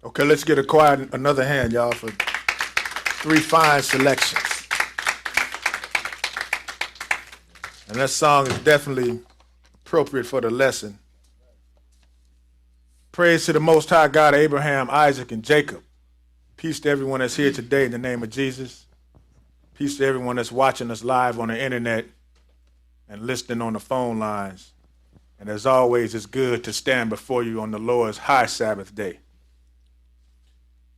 Okay, let's get another hand, y'all, for three fine selections. And that song is definitely appropriate for the lesson. Praise to the Most High God, Abraham, Isaac, and Jacob. Peace to everyone that's here today in the name of Jesus. Peace to everyone that's watching us live on the internet and listening on the phone lines. And as always, it's good to stand before you on the Lord's high Sabbath day.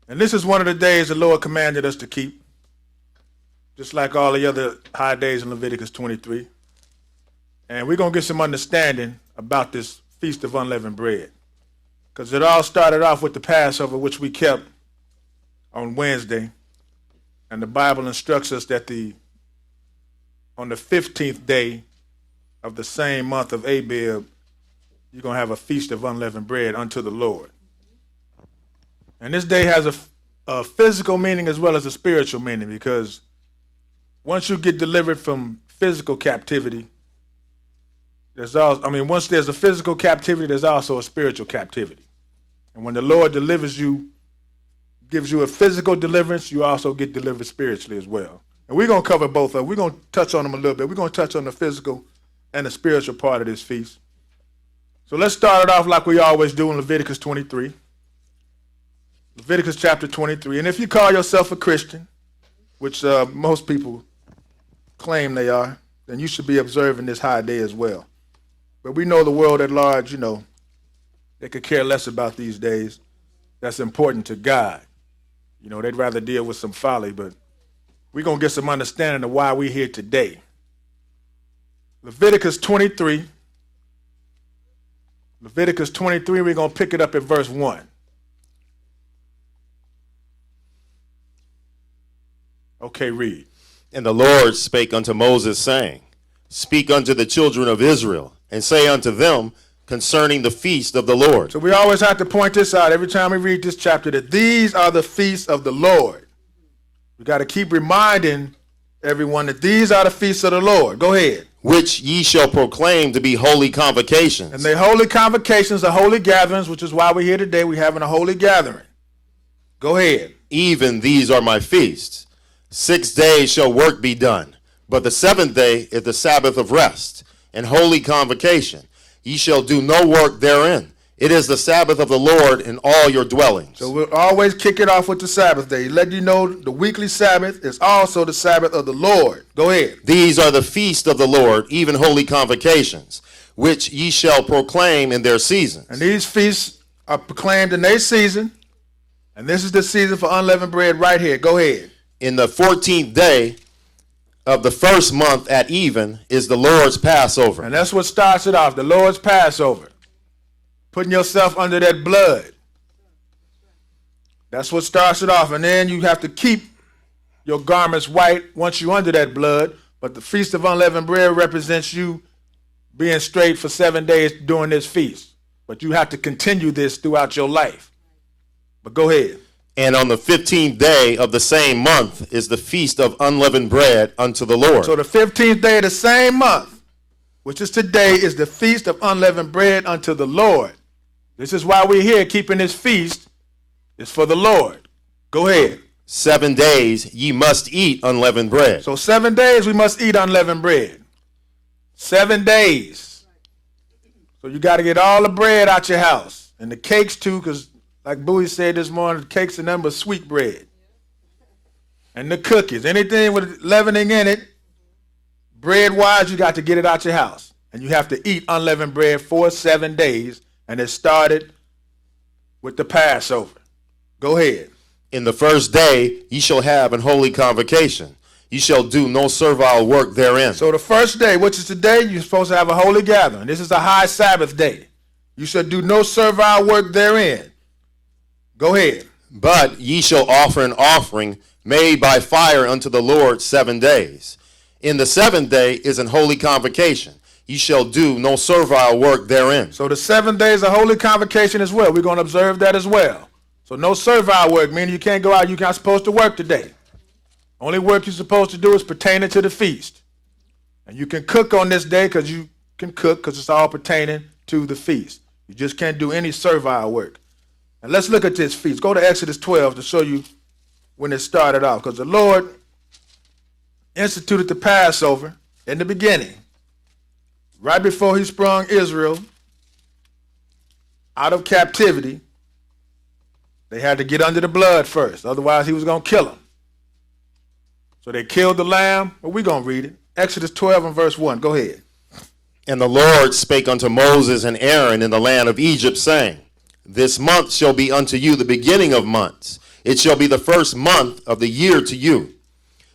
And this is one of the days the Lord commanded us to keep, just like all the other high days in Leviticus 23. And we're going to get some understanding about this Feast of Unleavened Bread, because it all started off with the Passover, which we kept on Wednesday. And the Bible instructs us that on the 15th day of the same month of Abib, you're going to have a Feast of Unleavened Bread unto the Lord. And this day has a physical meaning as well as a spiritual meaning, because once you get delivered from physical captivity, once there's a physical captivity, there's also a spiritual captivity. And when the Lord delivers you, gives you a physical deliverance, you also get delivered spiritually as well. And we're going to cover both of them. We're going to touch on them a little bit. We're going to touch on the physical and the spiritual part of this feast. So let's start it off like we always do in Leviticus 23. Leviticus chapter 23. And if you call yourself a Christian, which most people claim they are, then you should be observing this high day as well. But we know the world at large, they could care less about these days. That's important to God. They'd rather deal with some folly, but we're going to get some understanding of why we're here today. Leviticus 23. Leviticus 23, we're going to pick it up at verse 1. Okay, read. And the Lord spake unto Moses, saying, Speak unto the children of Israel, and say unto them concerning the feast of the Lord. So we always have to point this out every time we read this chapter, that these are the feasts of the Lord. We got to keep reminding everyone that these are the feasts of the Lord. Go ahead. Which ye shall proclaim to be holy convocations. And the holy convocations are holy gatherings, which is why we're here today. We're having a holy gathering. Go ahead. Even these are my feasts. 6 days shall work be done, but the seventh day is the Sabbath of rest and holy convocation. Ye shall do no work therein. It is the Sabbath of the Lord in all your dwellings. So we'll always kick it off with the Sabbath day. Let you know the weekly Sabbath is also the Sabbath of the Lord. Go ahead. These are the feasts of the Lord, even holy convocations, which ye shall proclaim in their seasons. And these feasts are proclaimed in their season. And this is the season for unleavened bread right here. Go ahead. In the 14th day of the first month at even is the Lord's Passover. And that's what starts it off, the Lord's Passover. Putting yourself under that blood. That's what starts it off. And then you have to keep your garments white once you're under that blood. But the Feast of Unleavened Bread represents you being straight for 7 days during this feast. But you have to continue this throughout your life. But go ahead. And on the 15th day of the same month is the Feast of Unleavened Bread unto the Lord. So the 15th day of the same month, which is today, is the Feast of Unleavened Bread unto the Lord. This is why we're here keeping this feast. It's for the Lord. Go ahead. 7 days ye must eat unleavened bread. So 7 days we must eat unleavened bread. 7 days. So you got to get all the bread out your house. And the cakes too, because like Bowie said this morning, the cakes are nothing but sweet bread. And the cookies, anything with leavening in it, bread-wise, you got to get it out your house. And you have to eat unleavened bread for 7 days. And it started with the Passover. Go ahead. In the first day ye shall have an holy convocation. Ye shall do no servile work therein. So the first day, which is today, you're supposed to have a holy gathering. This is a high Sabbath day. You shall do no servile work therein. Go ahead. But ye shall offer an offering made by fire unto the Lord 7 days. In the seventh day is an holy convocation. Ye shall do no servile work therein. So the 7 days of holy convocation as well. We're going to observe that as well. So no servile work, meaning you can't go out. You're not supposed to work today. Only work you're supposed to do is pertaining to the feast. And you can cook on this day because you can cook because it's all pertaining to the feast. You just can't do any servile work. And let's look at this feast. Go to Exodus 12 to show you when it started off. Because the Lord instituted the Passover in the beginning, right before he sprung Israel out of captivity. They had to get under the blood first. Otherwise, he was going to kill them. So they killed the lamb. Well, we're going to read it. Exodus 12 and verse 1. Go ahead. And the Lord spake unto Moses and Aaron in the land of Egypt, saying, This month shall be unto you the beginning of months. It shall be the first month of the year to you.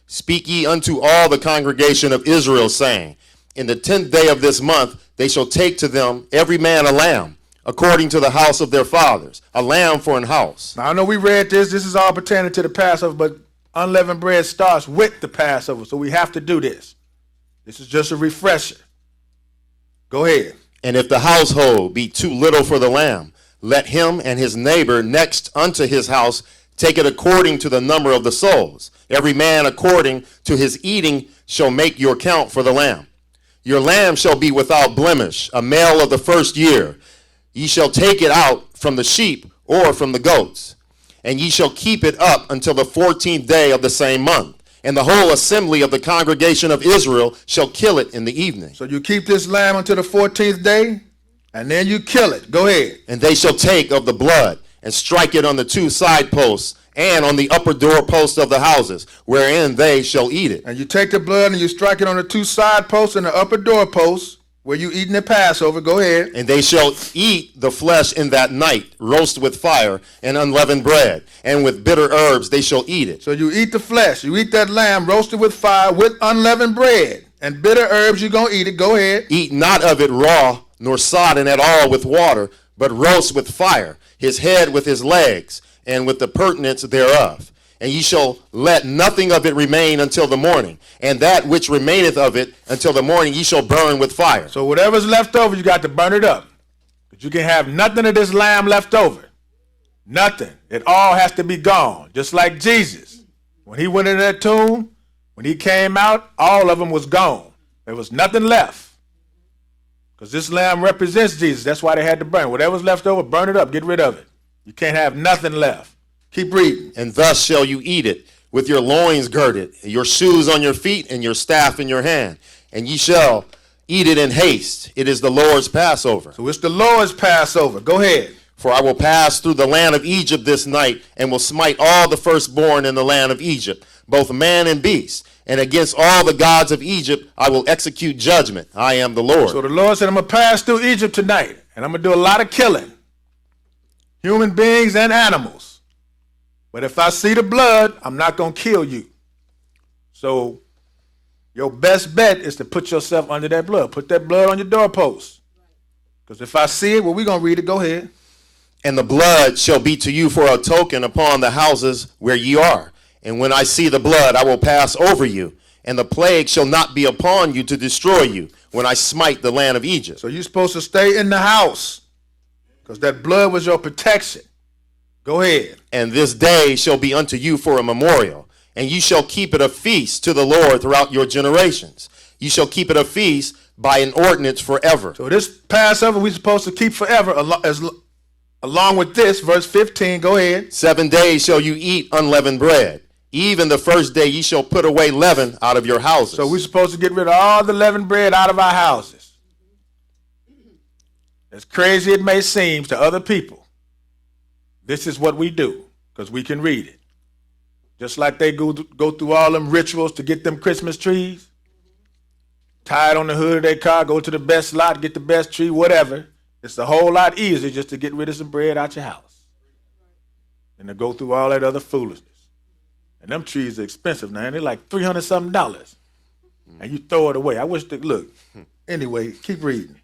Speak ye unto all the congregation of Israel, saying, In the 10th day of this month they shall take to them every man a lamb, according to the house of their fathers, a lamb for an house. Now, I know we read this. This is all pertaining to the Passover, but unleavened bread starts with the Passover, so we have to do this. This is just a refresher. Go ahead. And if the household be too little for the lamb, let him and his neighbor next unto his house take it according to the number of the souls. Every man according to his eating shall make your count for the lamb. Your lamb shall be without blemish, a male of the first year. Ye shall take it out from the sheep or from the goats, and ye shall keep it up until the 14th day of the same month. And the whole assembly of the congregation of Israel shall kill it in the evening. So you keep this lamb until the 14th day, and then you kill it. Go ahead. And they shall take of the blood, and strike it on the two side posts, and on the upper door posts of the houses, wherein they shall eat it. And you take the blood and you strike it on the two side posts and the upper door posts, where you eating the Passover. Go ahead. And they shall eat the flesh in that night, roast with fire and unleavened bread, and with bitter herbs they shall eat it. So you eat the flesh. You eat that lamb roasted with fire with unleavened bread. And bitter herbs, you're going to eat it. Go ahead. Eat not of it raw, nor sodden at all with water, but roast with fire, his head with his legs, and with the purtenance thereof. And ye shall let nothing of it remain until the morning, and that which remaineth of it until the morning ye shall burn with fire. So whatever's left over, you got to burn it up. But you can have nothing of this lamb left over. Nothing. It all has to be gone. Just like Jesus. When he went in that tomb, when he came out, all of them was gone. There was nothing left. Because this lamb represents Jesus. That's why they had to burn. Whatever's left over, burn it up. Get rid of it. You can't have nothing left. Keep reading. And thus shall you eat it, with your loins girded, your shoes on your feet, and your staff in your hand. And ye shall eat it in haste. It is the Lord's Passover. So it's the Lord's Passover. Go ahead. For I will pass through the land of Egypt this night, and will smite all the firstborn in the land of Egypt, both man and beast. And against all the gods of Egypt I will execute judgment. I am the Lord. So the Lord said, I'm going to pass through Egypt tonight, and I'm going to do a lot of killing. Human beings and animals. But if I see the blood, I'm not going to kill you. So your best bet is to put yourself under that blood. Put that blood on your doorpost. Because if I see it, well, we're going to read it. Go ahead. And the blood shall be to you for a token upon the houses where ye are. And when I see the blood, I will pass over you. And the plague shall not be upon you to destroy you when I smite the land of Egypt. So you're supposed to stay in the house. Because that blood was your protection. Go ahead. And this day shall be unto you for a memorial, and you shall keep it a feast to the Lord throughout your generations. You shall keep it a feast by an ordinance forever. So this Passover we're supposed to keep forever, along with this, verse 15. Go ahead. 7 days shall you eat unleavened bread. Even the first day ye shall put away leaven out of your houses. So we're supposed to get rid of all the leavened bread out of our houses. As crazy it may seem to other people, this is what we do, because we can read it. Just like they go through all them rituals to get them Christmas trees, tie it on the hood of their car, go to the best lot, get the best tree, whatever. It's a whole lot easier just to get rid of some bread out your house than to go through all that other foolishness. And them trees are expensive now, and they're like $300-something. And you throw it away. I wish they, look, anyway, keep reading.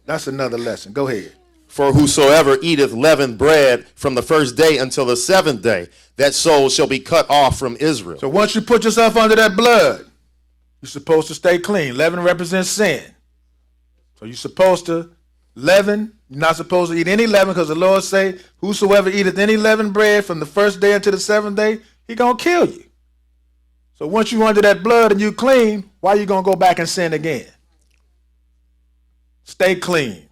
That's another lesson. Go ahead. For whosoever eateth leavened bread from the first day until the 7th day, that soul shall be cut off from Israel. So once you put yourself under that blood, you're supposed to stay clean. Leaven represents sin. So you're supposed to leaven. You're not supposed to eat any leaven, because the Lord say, whosoever eateth any leavened bread from the first day until the 7th day, he going to kill you. So once you under that blood and you clean, why are you going to go back and sin again? Stay clean.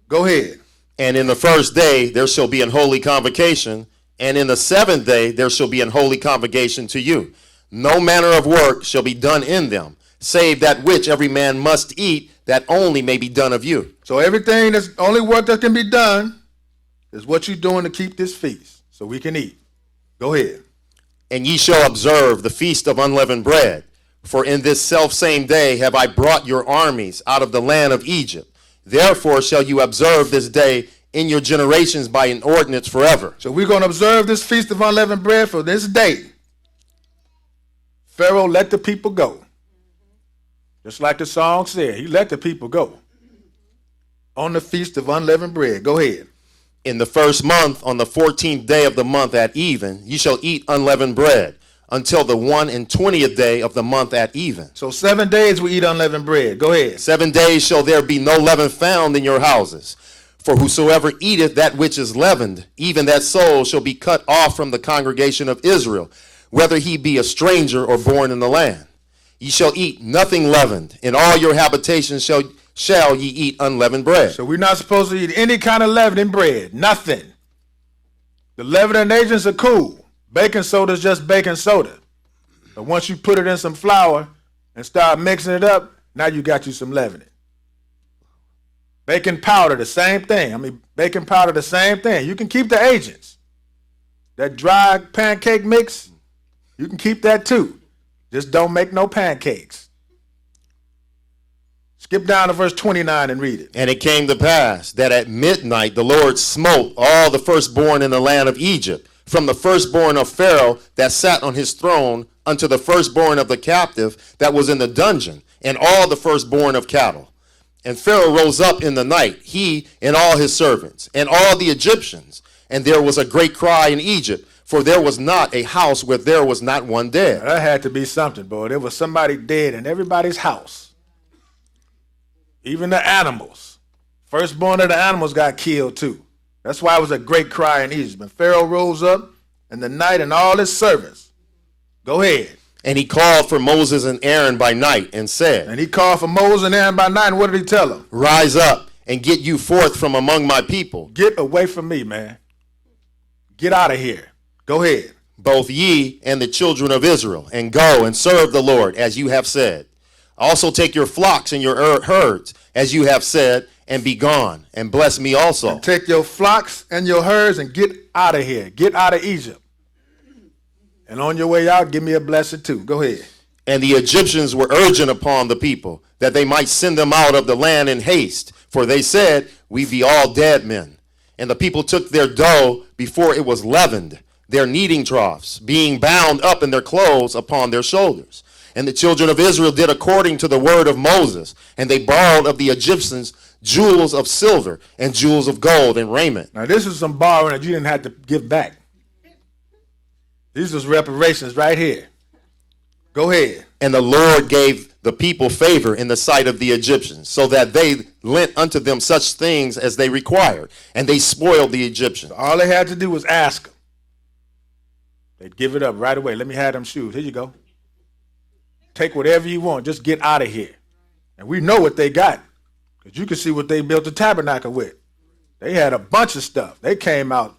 Go ahead. And in the first day there shall be an holy convocation, and in the seventh day there shall be an holy convocation to you. No manner of work shall be done in them, save that which every man must eat, that only may be done of you. So everything that's only work that can be done is what you're doing to keep this feast, so we can eat. Go ahead. And ye shall observe the feast of unleavened bread. For in this selfsame day have I brought your armies out of the land of Egypt. Therefore shall you observe this day in your generations by an ordinance forever. So we're going to observe this feast of unleavened bread for this day. Pharaoh let the people go. Just like the song said, he let the people go on the feast of unleavened bread. Go ahead. In the first month, on the 14th day of the month at even, ye shall eat unleavened bread until the 21st day of the month at even. So 7 days we eat unleavened bread. Go ahead. 7 days shall there be no leaven found in your houses. For whosoever eateth that which is leavened, even that soul shall be cut off from the congregation of Israel, whether he be a stranger or born in the land. Ye shall eat nothing leavened. In all your habitations shall ye eat unleavened bread. So we're not supposed to eat any kind of leavening bread. Nothing. The leavening agents are cool. Baking soda is just baking soda. But once you put it in some flour and start mixing it up, now you got you some leavening. Baking powder, the same thing. Baking powder, the same thing. You can keep the agents. That dry pancake mix, you can keep that too. Just don't make no pancakes. Skip down to verse 29 and read it. And it came to pass that at midnight the Lord smote all the firstborn in the land of Egypt, from the firstborn of Pharaoh that sat on his throne unto the firstborn of the captive that was in the dungeon, and all the firstborn of cattle. And Pharaoh rose up in the night, he and all his servants, and all the Egyptians. And there was a great cry in Egypt, for there was not a house where there was not one dead. That had to be something, boy. There was somebody dead in everybody's house. Even the animals. Firstborn of the animals got killed too. That's why it was a great cry in Egypt. And Pharaoh rose up in the night and all his servants. Go ahead. And he called for Moses and Aaron by night and said, And he called for Moses and Aaron by night. And what did he tell them? Rise up and get you forth from among my people. Get away from me, man. Get out of here. Go ahead. Both ye and the children of Israel, and go and serve the Lord as you have said. Also take your flocks and your herds as you have said, and be gone, and bless me also. And take your flocks and your herds and get out of here. Get out of Egypt. And on your way out, give me a blessing too. Go ahead. And the Egyptians were urgent upon the people, that they might send them out of the land in haste. For they said, we be all dead men. And the people took their dough before it was leavened, their kneading troughs, being bound up in their clothes upon their shoulders. And the children of Israel did according to the word of Moses, and they borrowed of the Egyptians jewels of silver and jewels of gold and raiment. Now this is some borrowing that you didn't have to give back. These was reparations right here. Go ahead. And the Lord gave the people favor in the sight of the Egyptians, so that they lent unto them such things as they required, and they spoiled the Egyptians. All they had to do was ask them. They'd give it up right away. Let me have them shoes. Here you go. Take whatever you want. Just get out of here. And we know what they got, because you can see what they built the tabernacle with. They had a bunch of stuff. They came out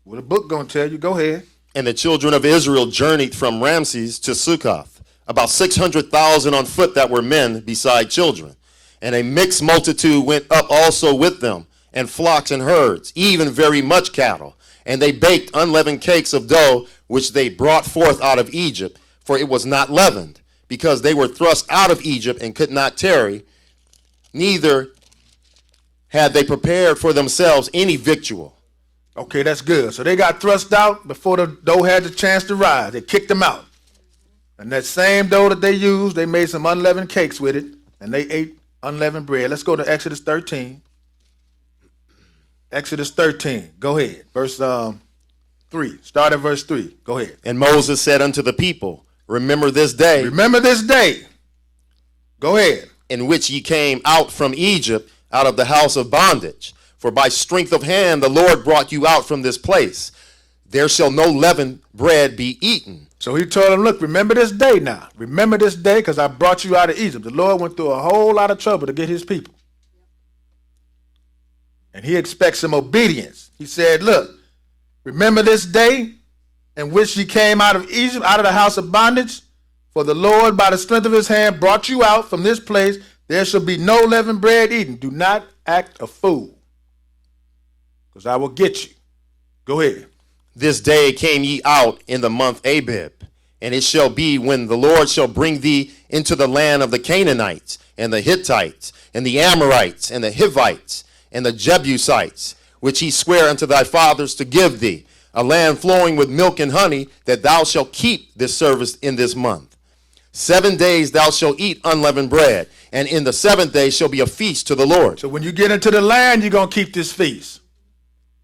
with a book going to tell you. Go ahead. And the children of Israel journeyed from Ramses to Succoth, about 600,000 on foot that were men beside children. And a mixed multitude went up also with them, and flocks and herds, even very much cattle. And they baked unleavened cakes of dough, which they brought forth out of Egypt, for it was not leavened, because they were thrust out of Egypt and could not tarry, neither had they prepared for themselves any victual. Okay, that's good. So they got thrust out before the dough had the chance to rise. They kicked them out. And that same dough that they used, they made some unleavened cakes with it, and they ate unleavened bread. Let's go to Exodus 13. Exodus 13. Go ahead. Verse 3. Start at verse 3. Go ahead. And Moses said unto the people, remember this day. Remember this day. Go ahead. In which ye came out from Egypt, out of the house of bondage. For by strength of hand the Lord brought you out from this place. There shall no leavened bread be eaten. So he told them, look, remember this day now. Remember this day, because I brought you out of Egypt. The Lord went through a whole lot of trouble to get his people. And he expects some obedience. He said, look, remember this day in which ye came out of Egypt, out of the house of bondage? For the Lord, by the strength of his hand, brought you out from this place. There shall be no leavened bread eaten. Do not act a fool, because I will get you. Go ahead. This day came ye out in the month Abib, and it shall be when the Lord shall bring thee into the land of the Canaanites, and the Hittites, and the Amorites, and the Hivites, and the Jebusites, which he sware unto thy fathers to give thee, a land flowing with milk and honey, that thou shalt keep this service in this month. 7 days thou shalt eat unleavened bread, and in the 7th day shall be a feast to the Lord. So when you get into the land, you're going to keep this feast.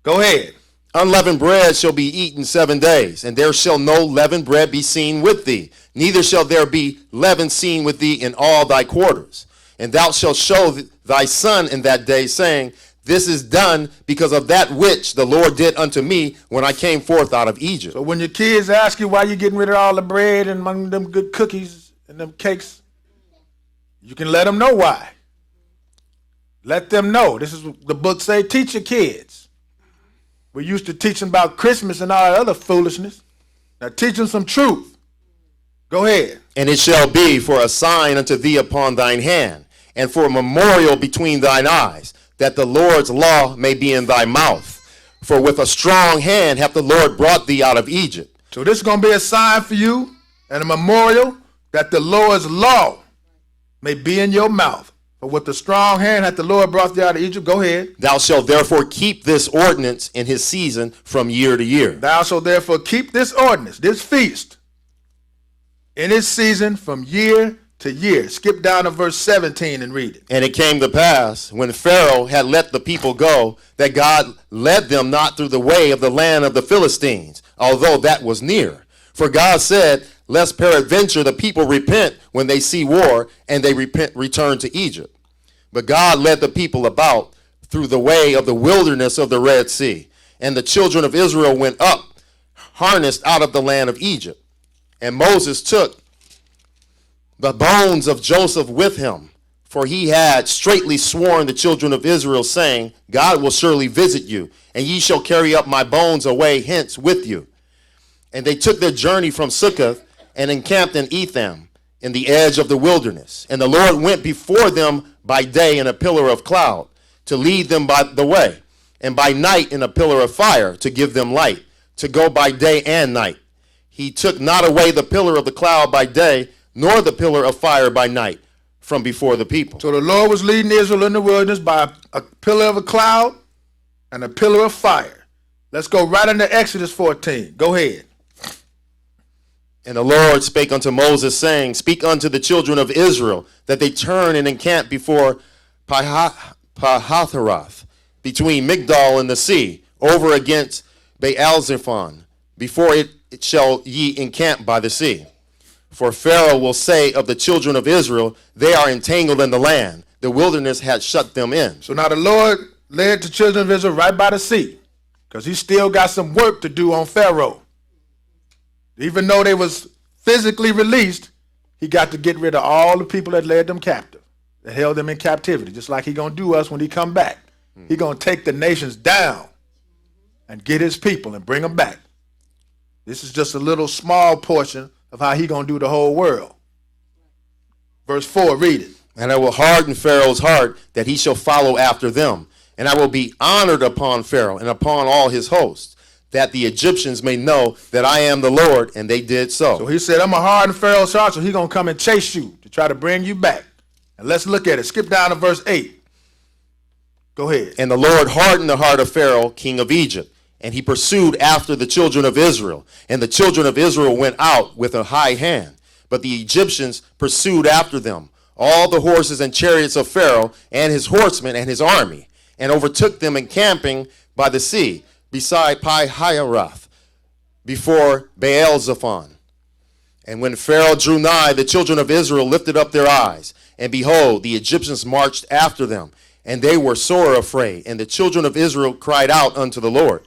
Go ahead. Unleavened bread shall be eaten 7 days, and there shall no leavened bread be seen with thee, neither shall there be leaven seen with thee in all thy quarters. And thou shalt show thy son in that day, saying, this is done because of that which the Lord did unto me when I came forth out of Egypt. So when your kids ask you why you're getting rid of all the bread and among them good cookies and them cakes, you can let them know why. Let them know. This is what the book say, teach your kids. We used to teach them about Christmas and all that other foolishness. Now teach them some truth. Go ahead. And it shall be for a sign unto thee upon thine hand, and for a memorial between thine eyes, that the Lord's law may be in thy mouth. For with a strong hand hath the Lord brought thee out of Egypt. So this is going to be a sign for you and a memorial that the Lord's law may be in your mouth. For with a strong hand hath the Lord brought thee out of Egypt. Go ahead. Thou shalt therefore keep this ordinance in his season from year to year. Thou shalt therefore keep this ordinance, this feast, in its season from year to year. Skip down to verse 17 and read it. And it came to pass, when Pharaoh had let the people go, that God led them not through the way of the land of the Philistines, although that was near. For God said, lest peradventure the people repent when they see war, and they return to Egypt. But God led the people about through the way of the wilderness of the Red Sea. And the children of Israel went up, harnessed out of the land of Egypt. And Moses took the bones of Joseph with him, for he had straitly sworn the children of Israel, saying, God will surely visit you, and ye shall carry up my bones away hence with you. And they took their journey from Succoth, and encamped in Etham, in the edge of the wilderness. And the Lord went before them by day in a pillar of cloud, to lead them by the way, and by night in a pillar of fire, to give them light, to go by day and night. He took not away the pillar of the cloud by day, nor the pillar of fire by night from before the people. So the Lord was leading Israel in the wilderness by a pillar of a cloud and a pillar of fire. Let's go right into Exodus 14. Go ahead. And the Lord spake unto Moses, saying, speak unto the children of Israel, that they turn and encamp before Pahathroth, between Migdol and the sea, over against Baalzephon, before it shall ye encamp by the sea. For Pharaoh will say of the children of Israel, they are entangled in the land. The wilderness had shut them in. So now the Lord led the children of Israel right by the sea, because he still got some work to do on Pharaoh. Even though they was physically released, he got to get rid of all the people that led them captive, that held them in captivity, just like he going to do us when he come back. He going to take the nations down and get his people and bring them back. This is just a little small portion of how he going to do the whole world. Verse 4, read it. And I will harden Pharaoh's heart, that he shall follow after them. And I will be honored upon Pharaoh and upon all his hosts, that the Egyptians may know that I am the Lord. And they did so. So he said, I'm going to harden Pharaoh's heart, so he's going to come and chase you to try to bring you back. And let's look at it. Skip down to verse 8. Go ahead. And the Lord hardened the heart of Pharaoh, king of Egypt, and he pursued after the children of Israel. And the children of Israel went out with a high hand, but the Egyptians pursued after them, all the horses and chariots of Pharaoh, and his horsemen and his army, and overtook them encamping by the sea, beside Pi-hahiroth, before Baal-zephon. And when Pharaoh drew nigh, the children of Israel lifted up their eyes, and behold, the Egyptians marched after them, and they were sore afraid. And the children of Israel cried out unto the Lord.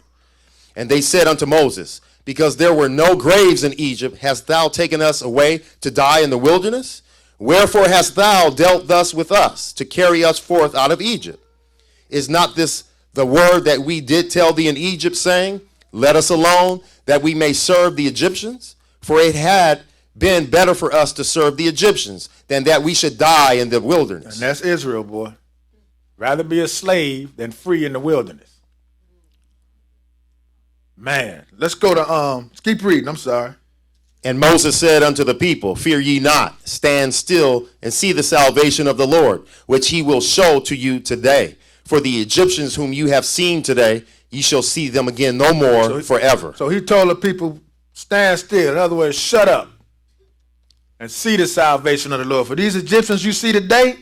And they said unto Moses, because there were no graves in Egypt, hast thou taken us away to die in the wilderness? Wherefore hast thou dealt thus with us, to carry us forth out of Egypt? Is not this the word that we did tell thee in Egypt, saying, let us alone, that we may serve the Egyptians? For it had been better for us to serve the Egyptians than that we should die in the wilderness. And that's Israel, boy. Rather be a slave than free in the wilderness. Man, let's go to, let's keep reading, I'm sorry. And Moses said unto the people, fear ye not, stand still and see the salvation of the Lord, which he will show to you today. For the Egyptians whom you have seen today, ye shall see them again no more forever. So he told the people, stand still. In other words, shut up and see the salvation of the Lord. For these Egyptians you see today,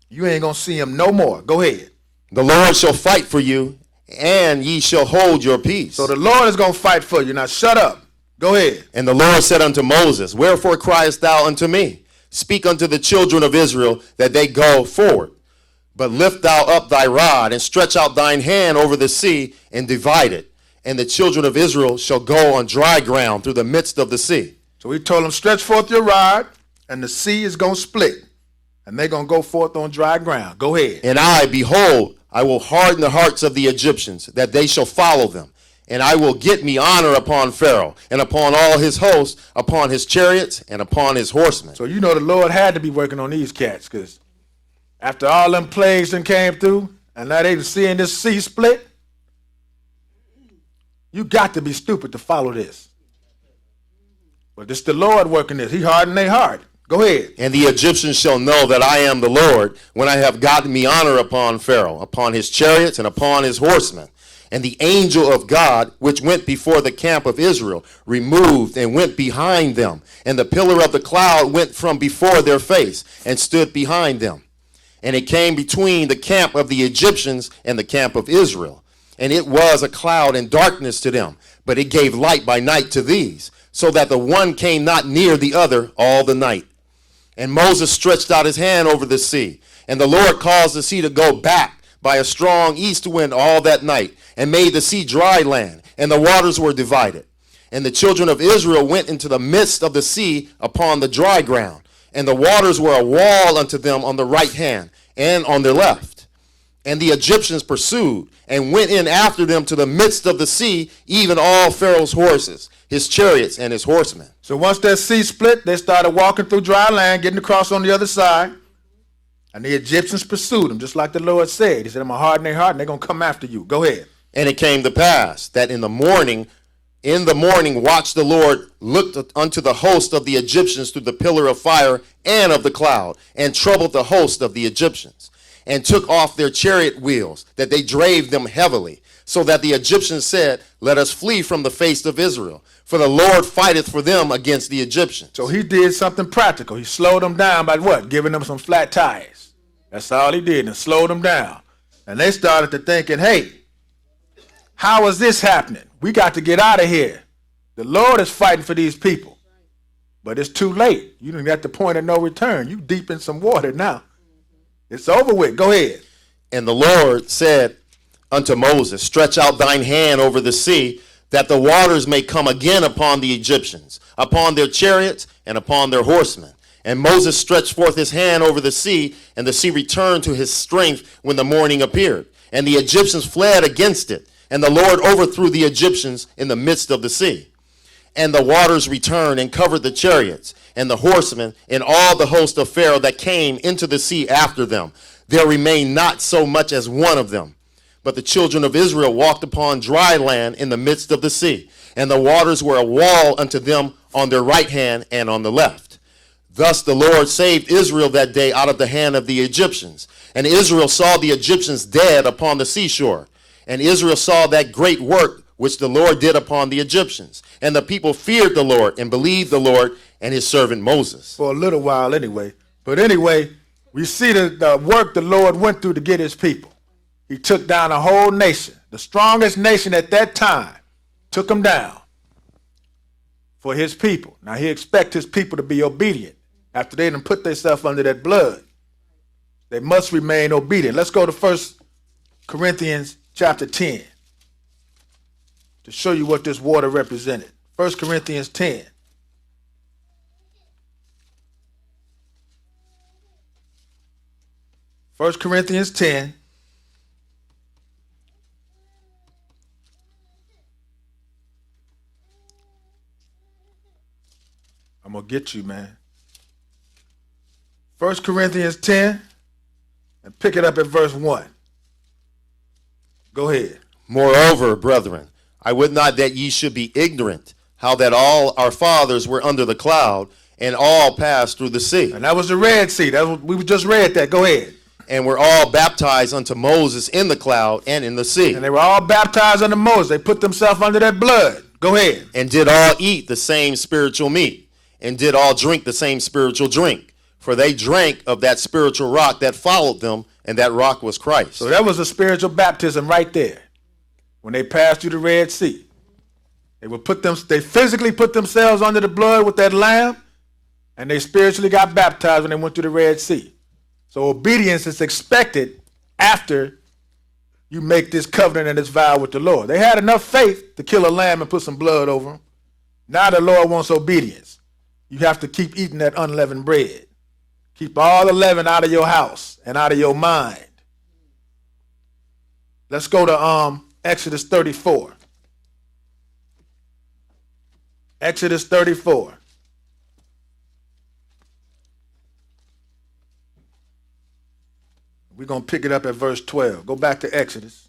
you ain't going to see them no more. Go ahead. The Lord shall fight for you, and ye shall hold your peace. So the Lord is going to fight for you. Now shut up. Go ahead. And the Lord said unto Moses, wherefore criest thou unto me? Speak unto the children of Israel that they go forward. But lift thou up thy rod, and stretch out thine hand over the sea, and divide it. And the children of Israel shall go on dry ground through the midst of the sea. So he told them, stretch forth your rod, and the sea is going to split. And they're going to go forth on dry ground. Go ahead. And I, behold, I will harden the hearts of the Egyptians, that they shall follow them. And I will get me honor upon Pharaoh, and upon all his hosts, upon his chariots, and upon his horsemen. So you know the Lord had to be working on these cats, because after all them plagues that came through, and now they seeing this sea split, you got to be stupid to follow this. But it's the Lord working this. He hardened their heart. Go ahead. And the Egyptians shall know that I am the Lord, when I have gotten me honor upon Pharaoh, upon his chariots, and upon his horsemen. And the angel of God, which went before the camp of Israel, removed and went behind them. And the pillar of the cloud went from before their face, and stood behind them. And it came between the camp of the Egyptians and the camp of Israel. And it was a cloud and darkness to them, but it gave light by night to these, so that the one came not near the other all the night. And Moses stretched out his hand over the sea, and the Lord caused the sea to go back by a strong east wind all that night, and made the sea dry land, and the waters were divided. And the children of Israel went into the midst of the sea upon the dry ground, and the waters were a wall unto them on the right hand and on their left. And the Egyptians pursued, and went in after them to the midst of the sea, even all Pharaoh's horses, his chariots, and his horsemen. So once that sea split, they started walking through dry land, getting across on the other side. And the Egyptians pursued them, just like the Lord said. He said, I'm going to harden their heart, and they're going to come after you. Go ahead. And it came to pass that in the morning watch the Lord looked unto the host of the Egyptians through the pillar of fire and of the cloud, and troubled the host of the Egyptians, and took off their chariot wheels, that they drave them heavily, so that the Egyptians said, let us flee from the face of Israel, for the Lord fighteth for them against the Egyptians. So he did something practical. He slowed them down by what? Giving them some flat tires. That's all he did, and slowed them down. And they started to thinking, hey, how is this happening? We got to get out of here. The Lord is fighting for these people. But it's too late. You done got the point of no return. You deep in some water now. It's over with. Go ahead. And the Lord said unto Moses, stretch out thine hand over the sea, that the waters may come again upon the Egyptians, upon their chariots, and upon their horsemen. And Moses stretched forth his hand over the sea, and the sea returned to his strength when the morning appeared. And the Egyptians fled against it, and the Lord overthrew the Egyptians in the midst of the sea. And the waters returned and covered the chariots and the horsemen and all the host of Pharaoh that came into the sea after them. There remained not so much as one of them. But the children of Israel walked upon dry land in the midst of the sea, and the waters were a wall unto them on their right hand and on the left. Thus the Lord saved Israel that day out of the hand of the Egyptians. And Israel saw the Egyptians dead upon the seashore. And Israel saw that great work which the Lord did upon the Egyptians. And the people feared the Lord and believed the Lord and his servant Moses. For a little while anyway. But anyway, we see the work the Lord went through to get his people. He took down a whole nation. The strongest nation at that time took them down for his people. Now he expects his people to be obedient. After they done put themselves under that blood, they must remain obedient. Let's go to 1 Corinthians chapter 10 to show you what this water represented. 1 Corinthians 10. First Corinthians 10, I'm going to get you, man. 1 Corinthians 10, and pick it up at verse 1. Go ahead. Moreover, brethren, I would not that ye should be ignorant, how that all our fathers were under the cloud, and all passed through the sea. And that was the Red Sea. We just read that. Go ahead. And were all baptized unto Moses in the cloud and in the sea. And they were all baptized under Moses. They put themselves under that blood. Go ahead. And did all eat the same spiritual meat, and did all drink the same spiritual drink. For they drank of that spiritual rock that followed them, and that rock was Christ. So that was a spiritual baptism right there. When they passed through the Red Sea, they physically put themselves under the blood with that lamb, and they spiritually got baptized when they went through the Red Sea. So obedience is expected after you make this covenant and this vow with the Lord. They had enough faith to kill a lamb and put some blood over them. Now the Lord wants obedience. You have to keep eating that unleavened bread. Keep all the leaven out of your house and out of your mind. Let's go to Exodus 34. Exodus 34. We're going to pick it up at verse 12. Go back to Exodus.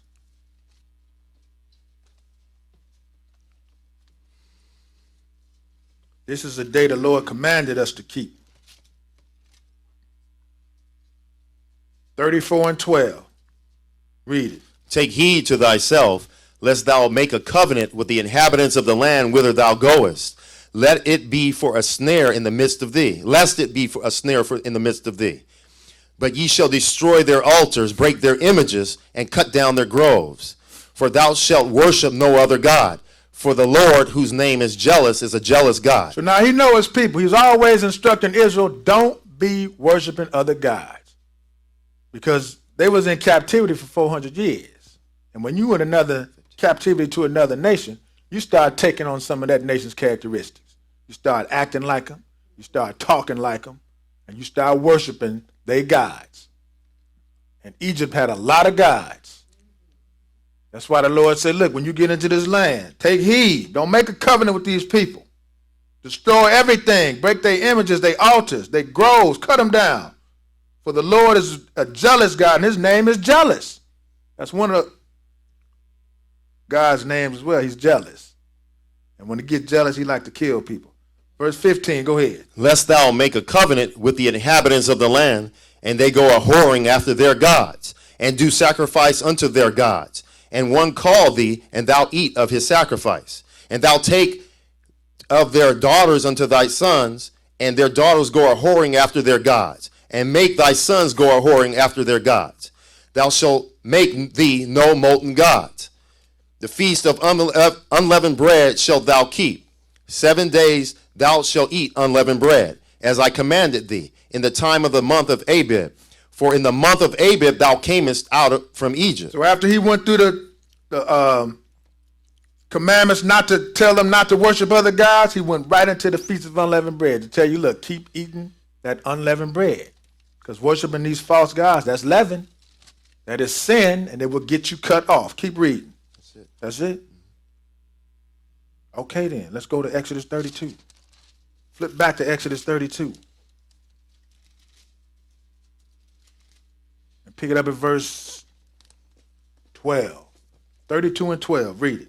This is the day the Lord commanded us to keep. 34 and 12. Read it. Take heed to thyself, lest thou make a covenant with the inhabitants of the land whither thou goest. Let it be for a snare in the midst of thee, lest it be for a snare in the midst of thee. But ye shall destroy their altars, break their images, and cut down their groves. For thou shalt worship no other God. For the Lord, whose name is jealous, is a jealous God. So now he knows his people. He's always instructing Israel, don't be worshiping other gods. Because they was in captivity for 400 years. And when you in another captivity to another nation, you start taking on some of that nation's characteristics. You start acting like them. You start talking like them. And you start worshiping they gods. And Egypt had a lot of gods. That's why the Lord said, look, when you get into this land, take heed. Don't make a covenant with these people. Destroy everything. Break their images, their altars, their groves. Cut them down. For the Lord is a jealous God, and his name is jealous. That's one of God's names as well. He's jealous. And when he gets jealous, he likes to kill people. Verse 15, go ahead. Lest thou make a covenant with the inhabitants of the land, and they go a-whoring after their gods, and do sacrifice unto their gods. And one call thee, and thou eat of his sacrifice. And thou take of their daughters unto thy sons, and their daughters go a-whoring after their gods. And make thy sons go a-whoring after their gods. Thou shalt make thee no molten gods. The feast of unleavened bread shalt thou keep. 7 days thou shalt eat unleavened bread, as I commanded thee, in the time of the month of Abib. For in the month of Abib thou camest out from Egypt. So after he went through the commandments not to tell them not to worship other gods, he went right into the feast of unleavened bread to tell you, look, keep eating that unleavened bread. Because worshiping these false gods, that's leaven. That is sin, and it will get you cut off. Keep reading. That's it. Okay, then. Let's go to Exodus 32. Flip back to Exodus 32. And pick it up at verse 12. 32 and 12. Read it.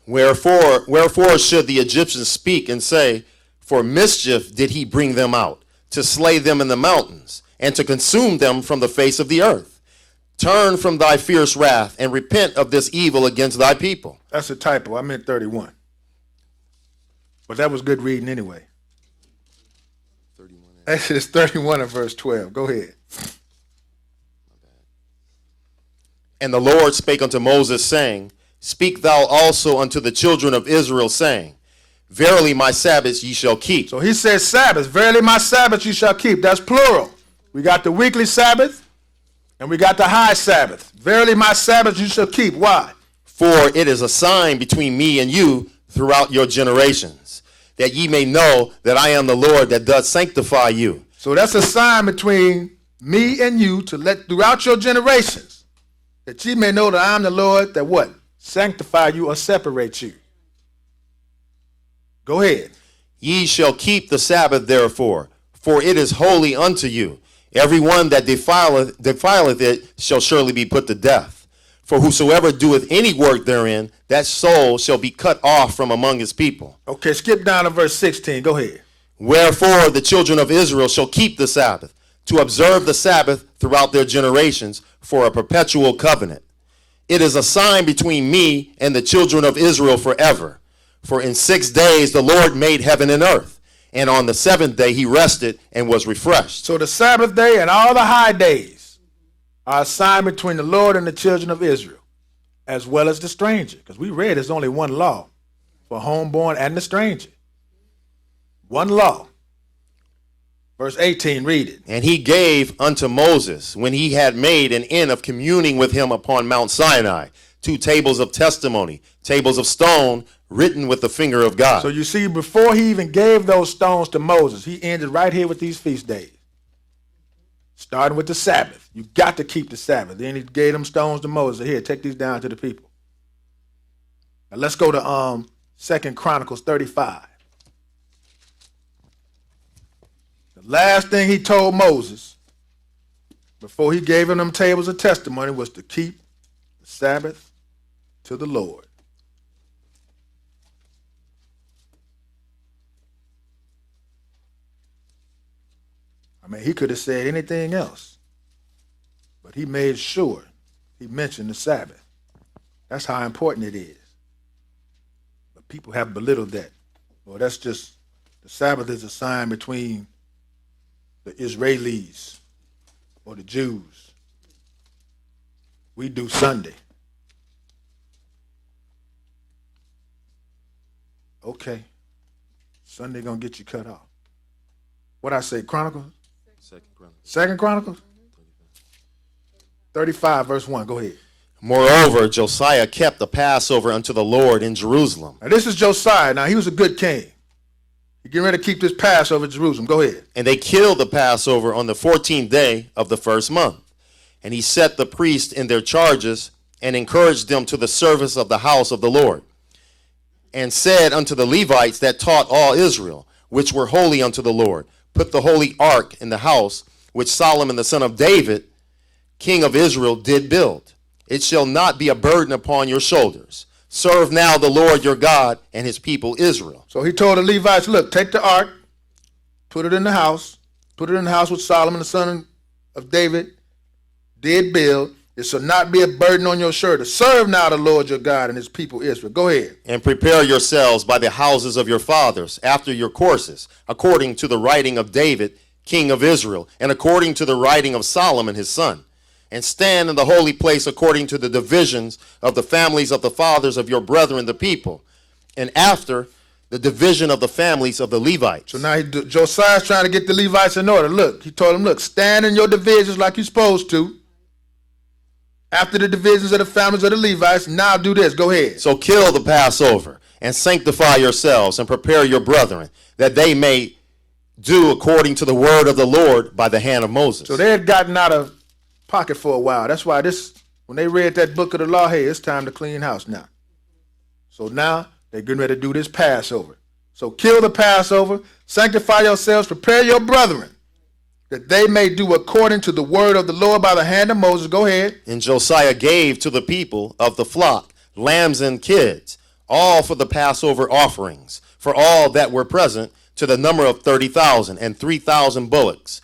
Wherefore should the Egyptians speak and say, for mischief did he bring them out, to slay them in the mountains, and to consume them from the face of the earth. Turn from thy fierce wrath, and repent of this evil against thy people. That's a typo. I meant 31. But that was good reading anyway. 31. Exodus 31 and verse 12. Go ahead. And the Lord spake unto Moses, saying, speak thou also unto the children of Israel, saying, verily my Sabbaths ye shall keep. So he says Sabbath. Verily my Sabbath you shall keep. That's plural. We got the weekly Sabbath and we got the high Sabbath. Verily my Sabbath you shall keep. Why? For it is a sign between me and you throughout your generations, that ye may know that I am the Lord that doth sanctify you. So that's a sign between me and you to let throughout your generations, that ye may know that I am the Lord that what? Sanctify you or separate you. Go ahead. Ye shall keep the Sabbath therefore, for it is holy unto you. Every one that defileth it shall surely be put to death. For whosoever doeth any work therein, that soul shall be cut off from among his people. Okay, skip down to verse 16. Go ahead. Wherefore the children of Israel shall keep the Sabbath, to observe the Sabbath throughout their generations for a perpetual covenant. It is a sign between me and the children of Israel forever. For in 6 days the Lord made heaven and earth, and on the seventh day he rested and was refreshed. So the Sabbath day and all the high days are a sign between the Lord and the children of Israel, as well as the stranger. Because we read there's only one law for homeborn and the stranger. One law. Verse 18, read it. And he gave unto Moses, when he had made an end of communing with him upon Mount Sinai, 2 tables of testimony, tables of stone, written with the finger of God. So you see, before he even gave those stones to Moses, he ended right here with these feast days. Starting with the Sabbath. You got to keep the Sabbath. Then he gave them stones to Moses. Here, take these down to the people. Now let's go to 2 Chronicles 35. The last thing he told Moses before he gave him them tables of testimony was to keep the Sabbath to the Lord. I mean, he could have said anything else, but he made sure he mentioned the Sabbath. That's how important it is. But people have belittled that. Well, that's just, the Sabbath is a sign between the Israelis or the Jews. We do Sunday. Okay. Sunday gonna get you cut off. What I say, Chronicles? Second Chronicles? 35, verse 1. Go ahead. Moreover, Josiah kept the Passover unto the Lord in Jerusalem. Now this is Josiah. Now he was a good king. He getting ready to keep this Passover in Jerusalem. Go ahead. And they killed the Passover on the 14th day of the first month. And he set the priests in their charges and encouraged them to the service of the house of the Lord. And said unto the Levites that taught all Israel, which were holy unto the Lord, put the holy ark in the house which Solomon the son of David, king of Israel, did build. It shall not be a burden upon your shoulders. Serve now the Lord your God and his people Israel. So he told the Levites, look, take the ark, put it in the house which Solomon the son of David did build. It shall not be a burden on your shoulders. Serve now the Lord your God and his people Israel. Go ahead. And prepare yourselves by the houses of your fathers after your courses, according to the writing of David, king of Israel, and according to the writing of Solomon his son. And stand in the holy place according to the divisions of the families of the fathers of your brethren, the people, and after the division of the families of the Levites. So now Josiah's trying to get the Levites in order. Look, he told them, look, stand in your divisions like you're supposed to. After the divisions of the families of the Levites, now do this. Go ahead. So kill the Passover and sanctify yourselves and prepare your brethren, that they may do according to the word of the Lord by the hand of Moses. So they had gotten out of pocket for a while. That's why when they read that book of the law, hey, it's time to clean house now. So now they're getting ready to do this Passover. So kill the Passover, sanctify yourselves, prepare your brethren, that they may do according to the word of the Lord by the hand of Moses. Go ahead. And Josiah gave to the people of the flock lambs and kids, all for the Passover offerings, for all that were present, to the number of 30,000, and 3,000 bullocks.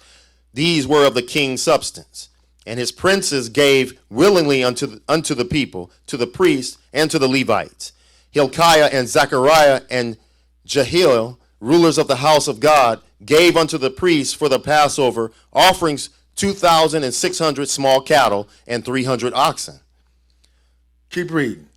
These were of the king's substance. And his princes gave willingly unto the people, to the priests, and to the Levites. Hilkiah and Zechariah and Jehiel, rulers of the house of God, gave unto the priests for the Passover offerings 2,600 small cattle and 300 oxen. Keep reading.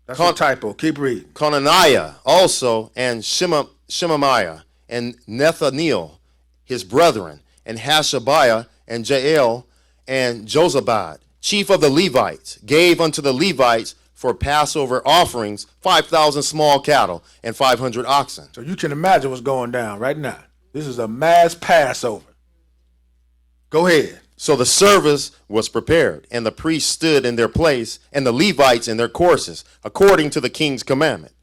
That's a typo. Keep reading. Conaniah also, and Shemaiah, and Nethaneel, his brethren, and Hashabiah, and Jael, and Jozabad, chief of the Levites, gave unto the Levites for Passover offerings 5,000 small cattle and 500 oxen. So you can imagine what's going down right now. This is a mass Passover. Go ahead. So the service was prepared, and the priests stood in their place, and the Levites in their courses, according to the king's commandment.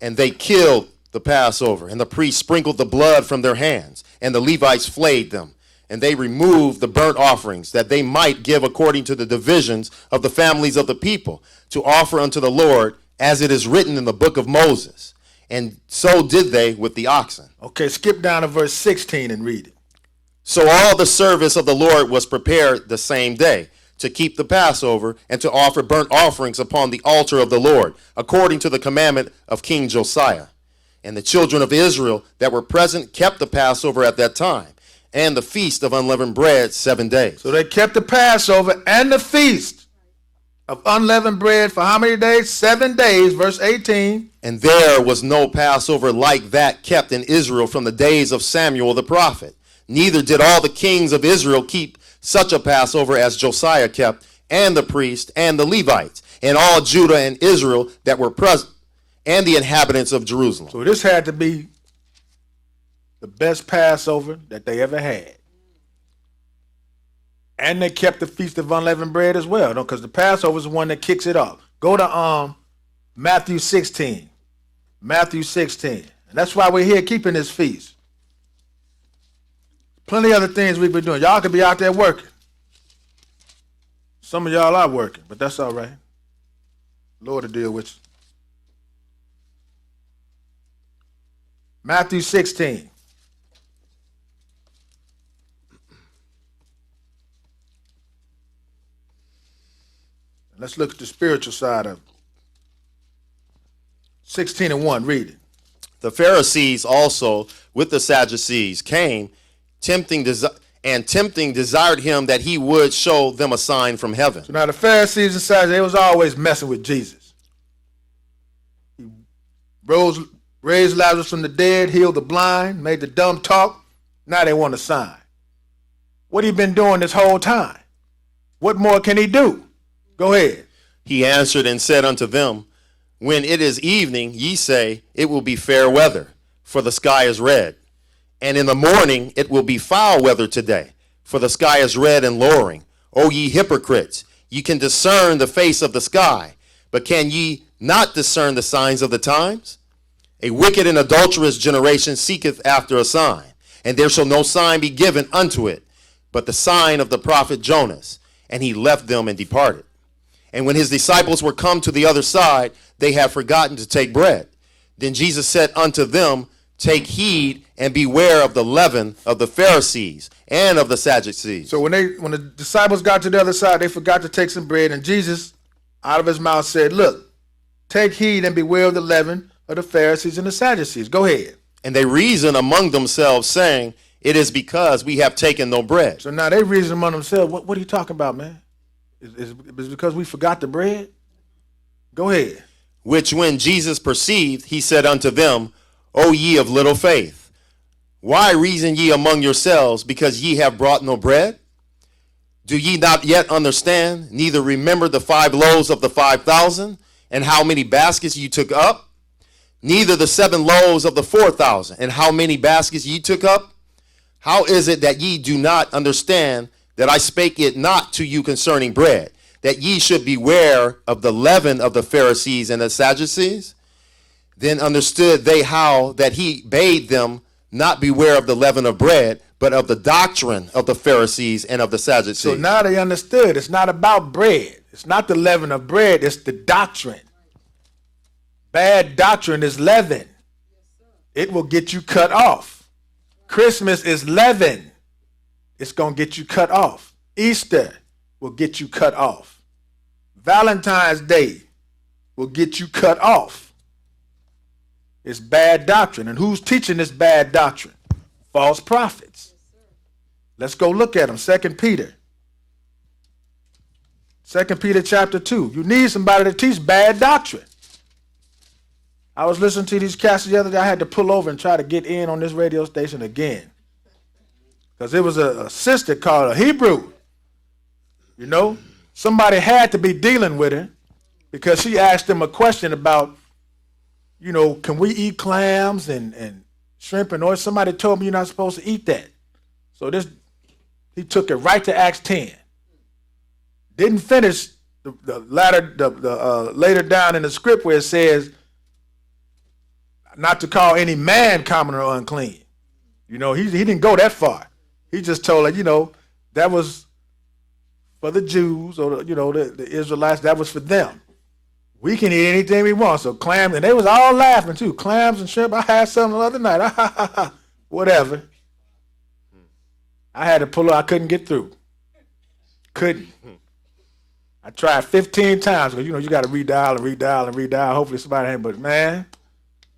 And they killed the Passover, and the priests sprinkled the blood from their hands, and the Levites flayed them. And they removed the burnt offerings, that they might give according to the divisions of the families of the people, to offer unto the Lord, as it is written in the book of Moses. And so did they with the oxen. Okay, skip down to verse 16 and read it. So all the service of the Lord was prepared the same day, to keep the Passover, and to offer burnt offerings upon the altar of the Lord, according to the commandment of King Josiah. And the children of Israel that were present kept the Passover at that time, and the feast of unleavened bread 7 days. So they kept the Passover and the feast of unleavened bread for how many days? 7 days, verse 18. And there was no Passover like that kept in Israel from the days of Samuel the prophet. Neither did all the kings of Israel keep such a Passover as Josiah kept, and the priests and the Levites, and all Judah and Israel that were present, and the inhabitants of Jerusalem. So this had to be the best Passover that they ever had. And they kept the Feast of Unleavened Bread as well, because the Passover is the one that kicks it off. Go to Matthew 16. Matthew 16. And that's why we're here keeping this feast. Plenty of other things we've been doing. Y'all could be out there working. Some of y'all are working, but that's all right. Lord will deal with you. Matthew 16. Let's look at the spiritual side of it. 16:1, read it. The Pharisees also with the Sadducees came, tempting desired him that he would show them a sign from heaven. So now the Pharisees and Sadducees, they was always messing with Jesus. He raised Lazarus from the dead, healed the blind, made the dumb talk. Now they want a sign. What he been doing this whole time? What more can he do? Go ahead. He answered and said unto them, when it is evening, ye say, it will be fair weather, for the sky is red. And in the morning it will be foul weather today, for the sky is red and lowering. O ye hypocrites, ye can discern the face of the sky, but can ye not discern the signs of the times? A wicked and adulterous generation seeketh after a sign, and there shall no sign be given unto it, but the sign of the prophet Jonas. And he left them and departed. And when his disciples were come to the other side, they had forgotten to take bread. Then Jesus said unto them, take heed and beware of the leaven of the Pharisees and of the Sadducees. So when the disciples got to the other side, they forgot to take some bread, and Jesus, out of his mouth, said, look, take heed and beware of the leaven of the Pharisees and the Sadducees. Go ahead. And they reasoned among themselves, saying, it is because we have taken no bread. So now they reason among themselves, what are you talking about, man? Is because we forgot the bread? Go ahead. Which when Jesus perceived, he said unto them, O ye of little faith, why reason ye among yourselves, because ye have brought no bread? Do ye not yet understand, neither remember the 5 loaves of the 5,000, and how many baskets ye took up? Neither the 7 loaves of the 4,000, and how many baskets ye took up? How is it that ye do not understand that I spake it not to you concerning bread, that ye should beware of the leaven of the Pharisees and the Sadducees? Then understood they how that he bade them not beware of the leaven of bread, but of the doctrine of the Pharisees and of the Sadducees. So now they understood it's not about bread. It's not the leaven of bread, it's the doctrine. Bad doctrine is leaven. It will get you cut off. Christmas is leaven. It's going to get you cut off. Easter will get you cut off. Valentine's Day will get you cut off. It's bad doctrine. And who's teaching this bad doctrine? False prophets. Let's go look at them. 2 Peter. 2 Peter chapter 2. You need somebody to teach bad doctrine. I was listening to these cats the other day. I had to pull over and try to get in on this radio station again. Because it was a sister called a Hebrew. You know, somebody had to be dealing with her because she asked them a question about, you know, can we eat clams and shrimp and oil? Somebody told me you're not supposed to eat that. So he took it right to Acts 10. Didn't finish the later down in the script where it says, not to call any man common or unclean. You know, he didn't go that far. He just told her, you know, that was for the Jews or, you know, the Israelites. That was for them. We can eat anything we want. So clams, and they was all laughing too. Clams and shrimp. I had some the other night. Whatever. I had to pull up. I couldn't get through. Couldn't. I tried 15 times because, you know, you got to redial and redial and redial. Hopefully somebody ain't. But, man,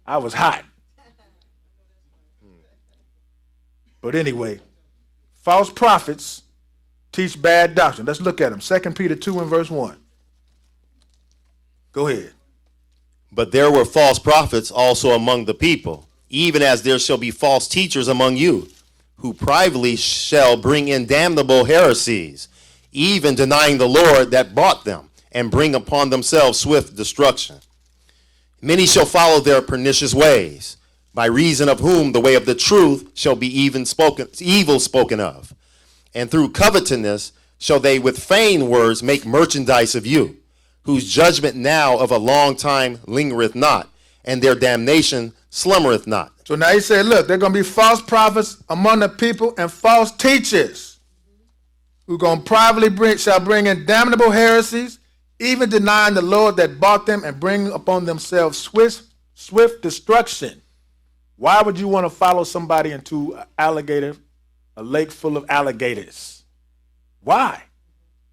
I was hot. But anyway, false prophets teach bad doctrine. Let's look at them. 2 Peter 2 and verse 1. Go ahead. But there were false prophets also among the people, even as there shall be false teachers among you, who privately shall bring in damnable heresies, even denying the Lord that bought them, and bring upon themselves swift destruction. Many shall follow their pernicious ways, by reason of whom the way of the truth shall be evil spoken of. And through covetousness shall they with feigned words make merchandise of you, whose judgment now of a long time lingereth not, and their damnation slumbereth not. So now he said, look, there are going to be false prophets among the people and false teachers who going to privately shall bring in damnable heresies, even denying the Lord that bought them, and bring upon themselves swift destruction. Why would you want to follow somebody into a lake full of alligators? Why?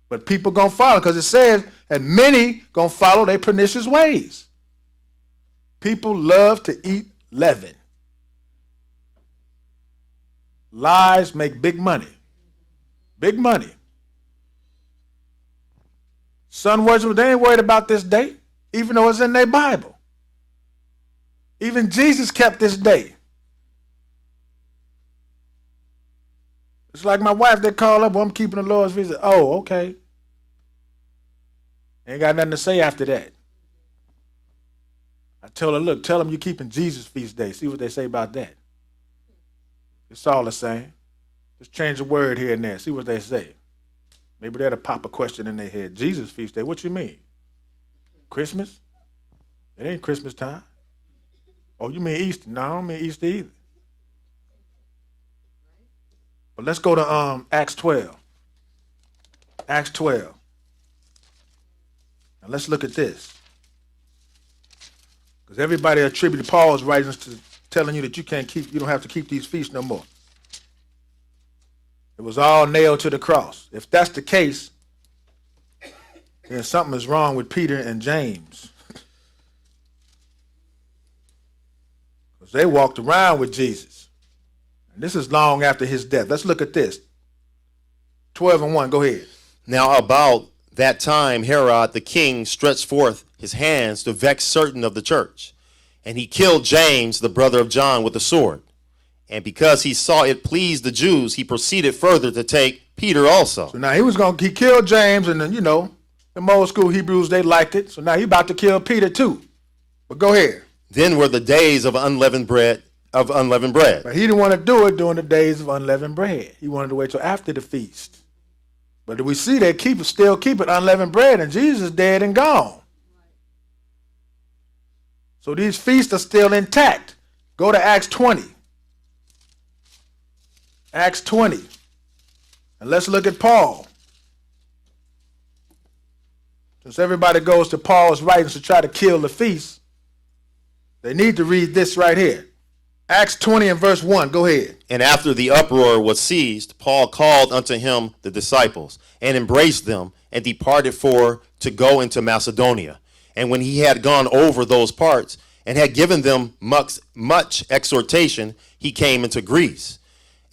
But people going to follow because it says, and many going to follow their pernicious ways. People love to eat leaven. Lies make big money. Big money. Sun worshipers, they ain't worried about this day, even though it's in their Bible. Even Jesus kept this day. It's like my wife, they call up, well, I'm keeping the Lord's visit. Oh, okay. Ain't got nothing to say after that. I tell her, look, tell them you're keeping Jesus' feast day. See what they say about that. It's all the same. Just change a word here and there. See what they say. Maybe that'll pop a question in their head. Jesus' feast day, what you mean? Christmas? It ain't Christmas time. Oh, you mean Easter? No, I don't mean Easter either. But let's go to Acts 12. Acts 12. Now let's look at this. Because everybody attributed Paul's writings to telling you that you don't have to keep these feasts no more. It was all nailed to the cross. If that's the case, then something is wrong with Peter and James. Because they walked around with Jesus. And this is long after his death. Let's look at this. 12 and 1, go ahead. Now about that time Herod the king stretched forth his hands to vex certain of the church, and he killed James, the brother of John, with a sword. And because he saw it pleased the Jews, he proceeded further to take Peter also. So now he killed James, and then, the old school Hebrews, they liked it. So now he about to kill Peter too. But go ahead. Then were the days of unleavened bread. But he didn't want to do it during the days of unleavened bread. He wanted to wait till after the feast. But we see they still keep it unleavened bread, and Jesus is dead and gone. So these feasts are still intact. Go to Acts 20. Acts 20. And let's look at Paul. Since everybody goes to Paul's writings to try to kill the feast, they need to read this right here. Acts 20 and verse 1. Go ahead. And after the uproar was ceased, Paul called unto him the disciples, and embraced them, and departed to go into Macedonia. And when he had gone over those parts, and had given them much exhortation, he came into Greece.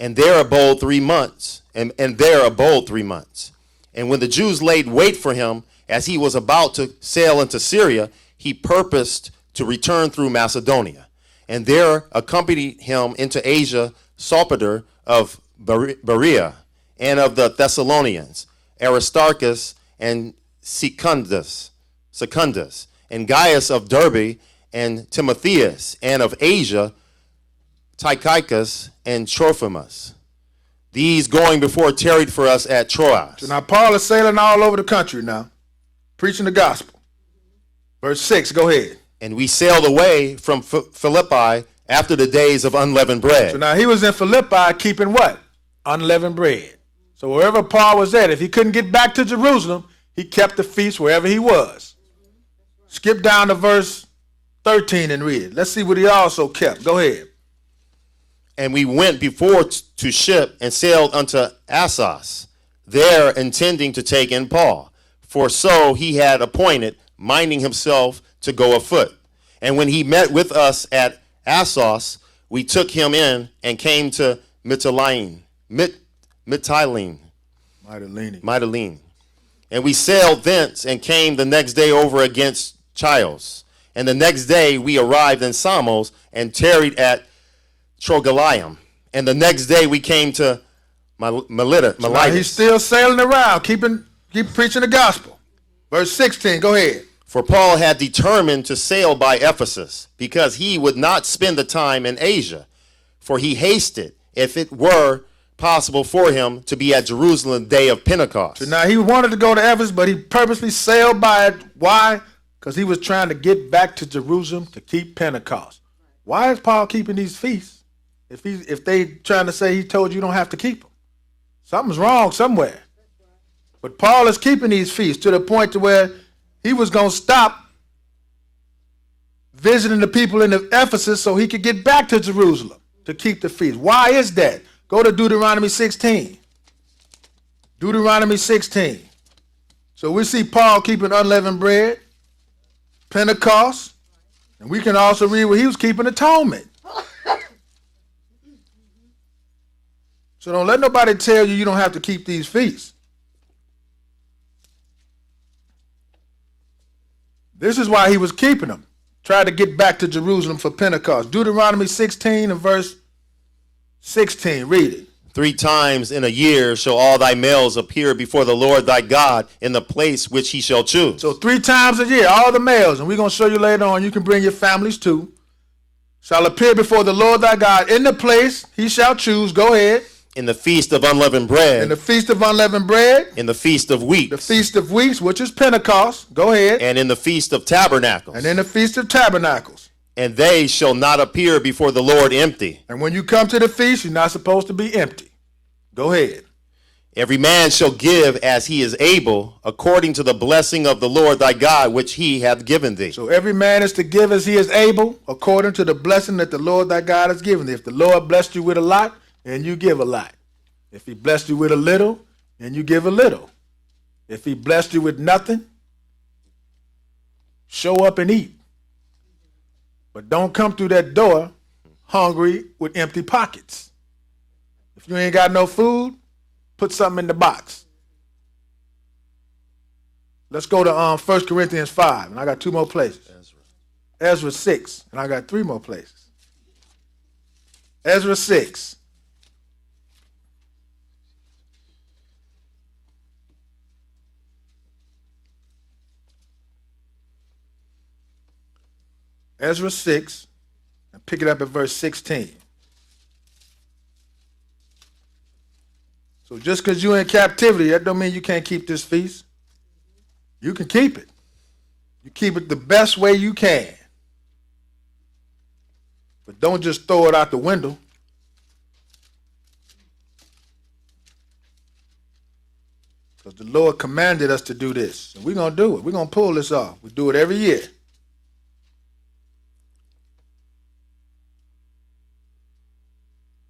And there abode 3 months, and there abode 3 months. And when the Jews laid wait for him, as he was about to sail into Syria, he purposed to return through Macedonia. And there accompanied him into Asia Sopater of Berea, and of the Thessalonians, Aristarchus and Secundus, and Gaius of Derbe, and Timotheus, and of Asia, Tychicus and Trophimus. These going before tarried for us at Troas. So now Paul is sailing all over the country now, preaching the gospel. Verse 6, go ahead. And we sailed away from Philippi after the days of unleavened bread. So now he was in Philippi keeping what? Unleavened bread. So wherever Paul was at, if he couldn't get back to Jerusalem, he kept the feast wherever he was. Skip down to verse 13 and read it. Let's see what he also kept. Go ahead. And we went before to ship and sailed unto Assos, there intending to take in Paul. For so he had appointed, minding himself to go afoot. And when he met with us at Assos, we took him in and came to Mytilene. And we sailed thence and came the next day over against Chios. And the next day we arrived in Samos and tarried at Trogyllium. And the next day we came to Miletus. So now he's still sailing around, keep preaching the gospel. Verse 16, go ahead. For Paul had determined to sail by Ephesus, because he would not spend the time in Asia. For he hasted, if it were possible for him, to be at Jerusalem the day of Pentecost. So now he wanted to go to Ephesus, but he purposely sailed by it. Why? Because he was trying to get back to Jerusalem to keep Pentecost. Why is Paul keeping these feasts? If they trying to say he told you don't have to keep them. Something's wrong somewhere. But Paul is keeping these feasts to the point to where he was going to stop visiting the people in Ephesus so he could get back to Jerusalem to keep the feast. Why is that? Go to Deuteronomy 16. Deuteronomy 16. So we see Paul keeping unleavened bread, Pentecost, and we can also read where he was keeping atonement. So don't let nobody tell you don't have to keep these feasts. This is why he was keeping them. Tried to get back to Jerusalem for Pentecost. Deuteronomy 16 and verse 16. Read it. 3 times in a year shall all thy males appear before the Lord thy God in the place which he shall choose. So 3 times a year, all the males, and we're going to show you later on, you can bring your families too, shall appear before the Lord thy God in the place he shall choose. Go ahead. In the feast of unleavened bread. In the feast of unleavened bread. In the feast of weeks. The feast of weeks, which is Pentecost. Go ahead. And in the feast of tabernacles. And in the feast of tabernacles. And they shall not appear before the Lord empty. And when you come to the feast, you're not supposed to be empty. Go ahead. Every man shall give as he is able, according to the blessing of the Lord thy God, which he hath given thee. So every man is to give as he is able, according to the blessing that the Lord thy God has given thee. If the Lord blessed you with a lot, then you give a lot. If he blessed you with a little, then you give a little. If he blessed you with nothing, show up and eat. But don't come through that door hungry with empty pockets. If you ain't got no food, put something in the box. Let's go to 1 Corinthians 5, and I got 2 more places. Ezra 6, and I got 3 more places. Ezra 6. Ezra 6, and pick it up at verse 16. So just because you're in captivity, that don't mean you can't keep this feast. You can keep it. You keep it the best way you can. But don't just throw it out the window. Because the Lord commanded us to do this. And we're going to do it. We're going to pull this off. We do it every year.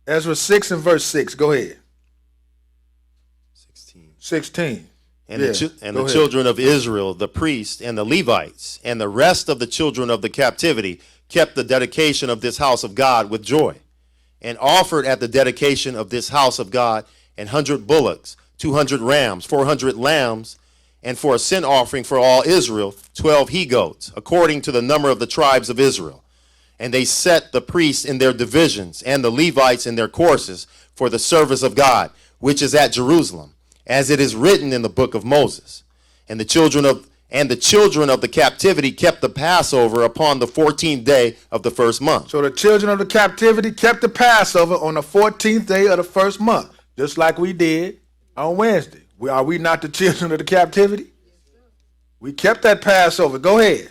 Ezra 6 and verse 6. Go ahead. 16. And the children of Israel, the priests and the Levites, and the rest of the children of the captivity kept the dedication of this house of God with joy, and offered at the dedication of this house of God 100 bullocks, 200 rams, 400 lambs, and for a sin offering for all Israel, 12 he-goats, according to the number of the tribes of Israel. And they set the priests in their divisions, and the Levites in their courses, for the service of God, which is at Jerusalem, as it is written in the book of Moses. And the children of the captivity kept the Passover upon the 14th day of the first month. So the children of the captivity kept the Passover on the 14th day of the first month, just like we did on Wednesday. Are we not the children of the captivity? We kept that Passover. Go ahead.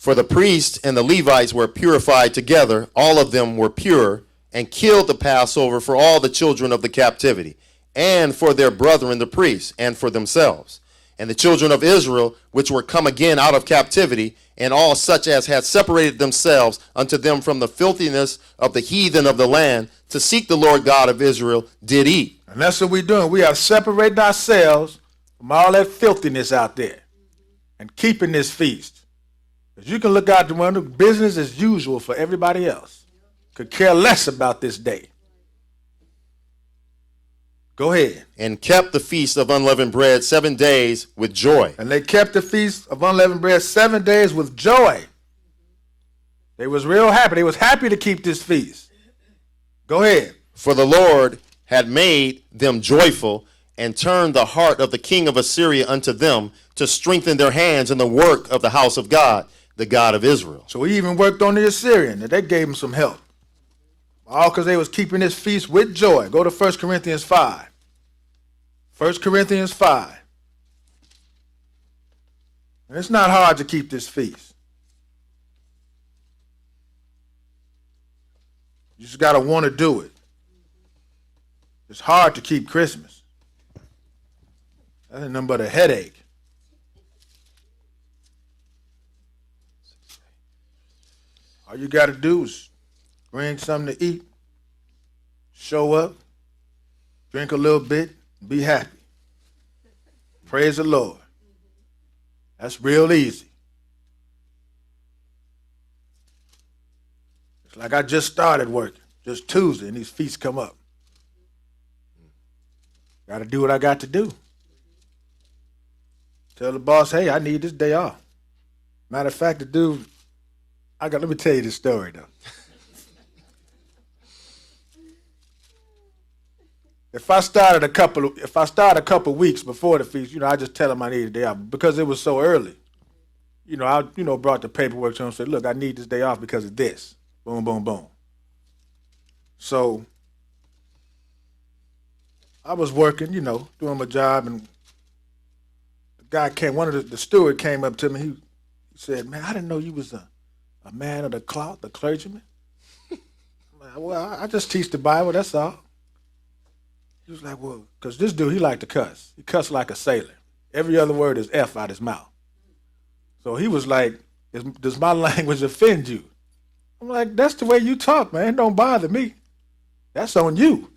For the priests and the Levites were purified together, all of them were pure, and killed the Passover for all the children of the captivity, and for their brethren the priests, and for themselves. And the children of Israel, which were come again out of captivity, and all such as had separated themselves unto them from the filthiness of the heathen of the land, to seek the Lord God of Israel, did eat. And that's what we're doing. We are separating ourselves from all that filthiness out there and keeping this feast. Because you can look out the window, business as usual for everybody else. Could care less about this day. Go ahead. And kept the feast of unleavened bread 7 days with joy. And they kept the feast of unleavened bread 7 days with joy. They was real happy. They was happy to keep this feast. Go ahead. For the Lord had made them joyful, and turned the heart of the king of Assyria unto them, to strengthen their hands in the work of the house of God, the God of Israel. So he even worked on the Assyrian, and they gave him some help. All because they was keeping this feast with joy. Go to 1 Corinthians 5. 1 Corinthians 5. And it's not hard to keep this feast. You just got to want to do it. It's hard to keep Christmas. That's nothing but a headache. All you got to do is bring something to eat, show up, drink a little bit, be happy. Praise the Lord. That's real easy. It's like I just started working, just Tuesday, and these feasts come up. Got to do what I got to do. Tell the boss, hey, I need this day off. Matter of fact, the dude, let me tell you this story though. If I start a couple weeks before the feast, I just tell him I need a day off because it was so early. I brought the paperwork to him and said, look, I need this day off because of this. Boom, boom, boom. So I was working, doing my job, and the guy came, the steward came up to me. He said, man, I didn't know you was a man of the cloth, a clergyman. Well, I just teach the Bible, that's all. He was like, well, because this dude, he liked to cuss. He cussed like a sailor. Every other word is F out his mouth. So he was like, does my language offend you? I'm like, that's the way you talk, man. Don't bother me. That's on you.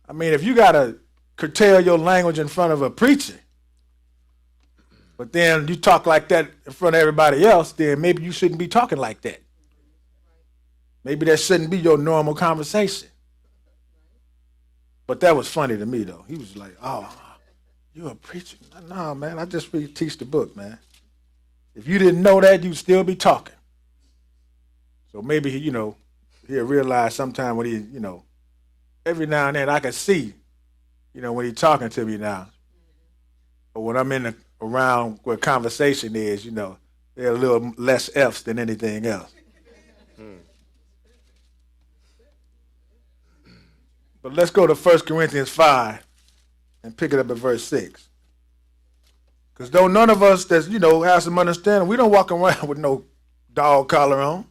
I mean, if you got to curtail your language in front of a preacher, but then you talk like that in front of everybody else, then maybe you shouldn't be talking like that. Maybe that shouldn't be your normal conversation. But that was funny to me, though. He was like, oh, you're a preacher. No, man, I just really teach the book, man. If you didn't know that, you'd still be talking. So maybe, he'll realize sometime when he, every now and then I can see, when he's talking to me now. But when I'm around where conversation is, there are a little less F's than anything else. But let's go to 1 Corinthians 5 and pick it up at verse 6. Because though none of us that's, has some understanding, we don't walk around with no dog collar on.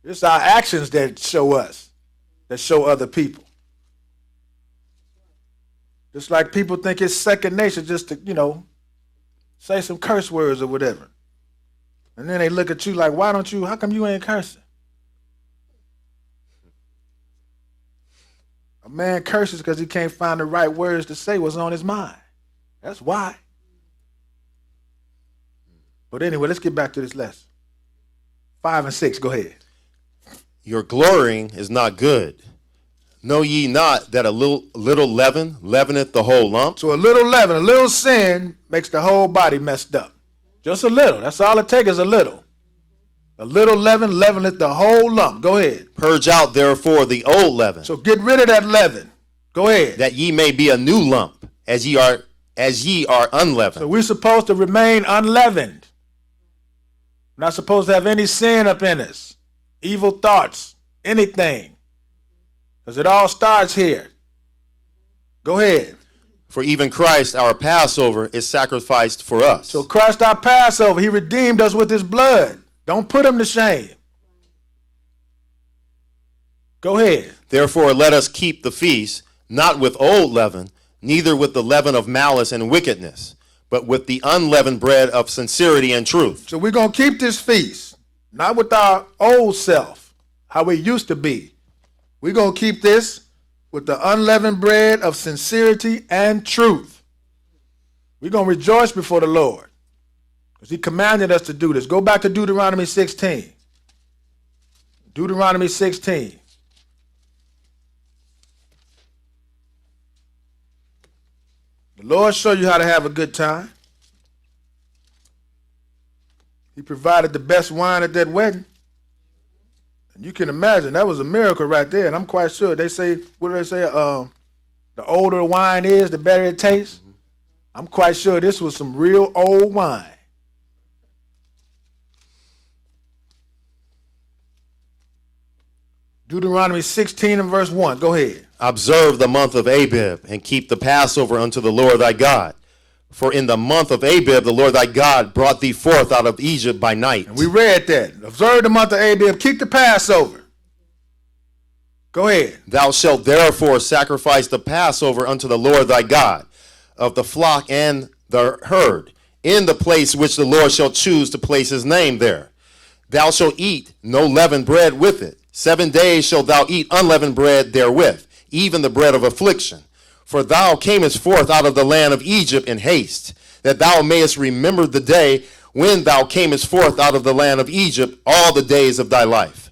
It's our actions that show us, that show other people. Just like people think it's second nature just to, say some curse words or whatever. And then they look at you like, how come you ain't cursing? A man curses because he can't find the right words to say what's on his mind. That's why. But anyway, let's get back to this lesson. 5 and 6, go ahead. Your glorying is not good. Know ye not that a little leaven leaveneth the whole lump? So a little leaven, a little sin makes the whole body messed up. Just a little. That's all it takes is a little. A little leaven leaveneth the whole lump. Go ahead. Purge out therefore the old leaven. So get rid of that leaven. Go ahead. That ye may be a new lump, as ye are unleavened. So we're supposed to remain unleavened. We're not supposed to have any sin up in us. Evil thoughts, anything. Because it all starts here. Go ahead. For even Christ, our Passover, is sacrificed for us. So Christ our Passover, he redeemed us with his blood. Don't put him to shame. Go ahead. Therefore, let us keep the feast, not with old leaven, neither with the leaven of malice and wickedness, but with the unleavened bread of sincerity and truth. So we're going to keep this feast, not with our old self, how we used to be. We're going to keep this with the unleavened bread of sincerity and truth. We're going to rejoice before the Lord because he commanded us to do this. Go back to Deuteronomy 16. Deuteronomy 16. The Lord show you how to have a good time. He provided the best wine at that wedding. And you can imagine, that was a miracle right there. And I'm quite sure, they say, what do they say? The older the wine is, the better it tastes. I'm quite sure this was some real old wine. Deuteronomy 16 and verse 1. Go ahead. Observe the month of Abib, and keep the Passover unto the Lord thy God. For in the month of Abib the Lord thy God brought thee forth out of Egypt by night. And we read that. Observe the month of Abib, keep the Passover. Go ahead. Thou shalt therefore sacrifice the Passover unto the Lord thy God, of the flock and the herd, in the place which the Lord shall choose to place his name there. Thou shalt eat no leavened bread with it. 7 days shalt thou eat unleavened bread therewith, even the bread of affliction. For thou camest forth out of the land of Egypt in haste, that thou mayest remember the day when thou camest forth out of the land of Egypt all the days of thy life.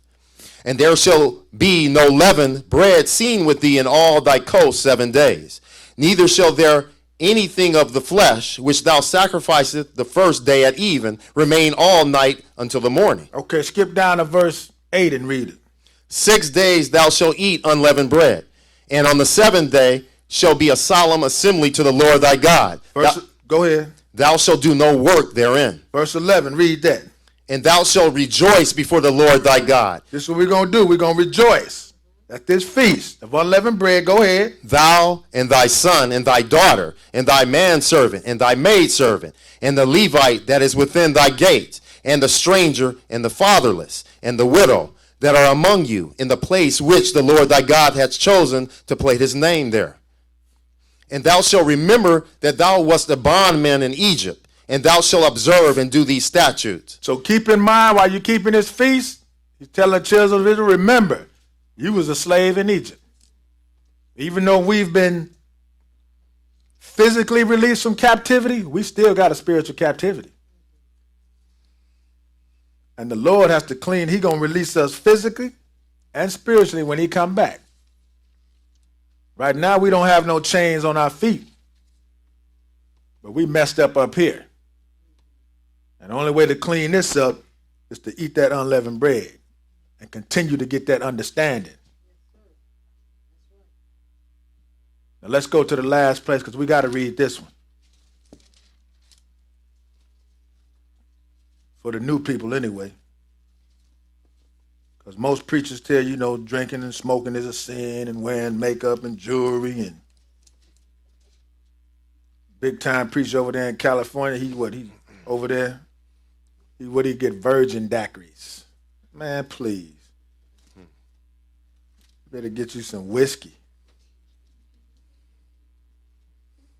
And there shall be no leavened bread seen with thee in all thy coasts 7 days. Neither shall there anything of the flesh which thou sacrificest the first day at even remain all night until the morning. Okay, skip down to verse 8 and read it. 6 days thou shalt eat unleavened bread, and on the 7th day shall be a solemn assembly to the Lord thy God. Go ahead. Thou shalt do no work therein. Verse 11, read that. And thou shalt rejoice before the Lord thy God. This is what we're going to do. We're going to rejoice at this feast of unleavened bread. Go ahead. Thou and thy son and thy daughter and thy manservant and thy maidservant and the Levite that is within thy gate and the stranger and the fatherless and the widow that are among you in the place which the Lord thy God hath chosen to place his name there. And thou shalt remember that thou wast a bondman in Egypt, and thou shalt observe and do these statutes. So keep in mind while you're keeping this feast, he's telling the children of Israel, remember, you was a slave in Egypt. Even though we've been physically released from captivity, we still got a spiritual captivity. And the Lord has to clean. He's going to release us physically and spiritually when he come back. Right now, we don't have no chains on our feet. But we messed up here. And the only way to clean this up is to eat that unleavened bread and continue to get that understanding. Now let's go to the last place because we got to read this one. For the new people anyway. Because most preachers tell you, drinking and smoking is a sin and wearing makeup and jewelry and big time preacher over there in California, he over there, he get virgin daiquiris. Man, please. Better get you some whiskey.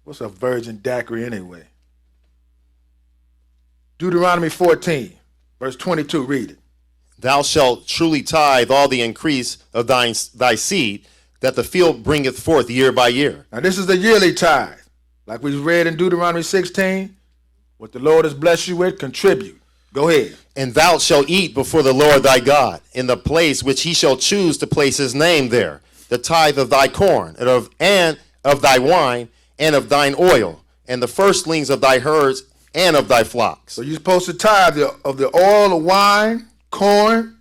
What's a virgin daiquiri anyway? Deuteronomy 14, verse 22, read it. Thou shalt truly tithe all the increase of thy seed, that the field bringeth forth year by year. Now this is the yearly tithe. Like we read in Deuteronomy 16, what the Lord has blessed you with, contribute. Go ahead. And thou shalt eat before the Lord thy God, in the place which he shall choose to place his name there, the tithe of thy corn, and of thy wine, and of thine oil, and the firstlings of thy herds, and of thy flocks. So you're supposed to tithe of the oil, the wine, corn,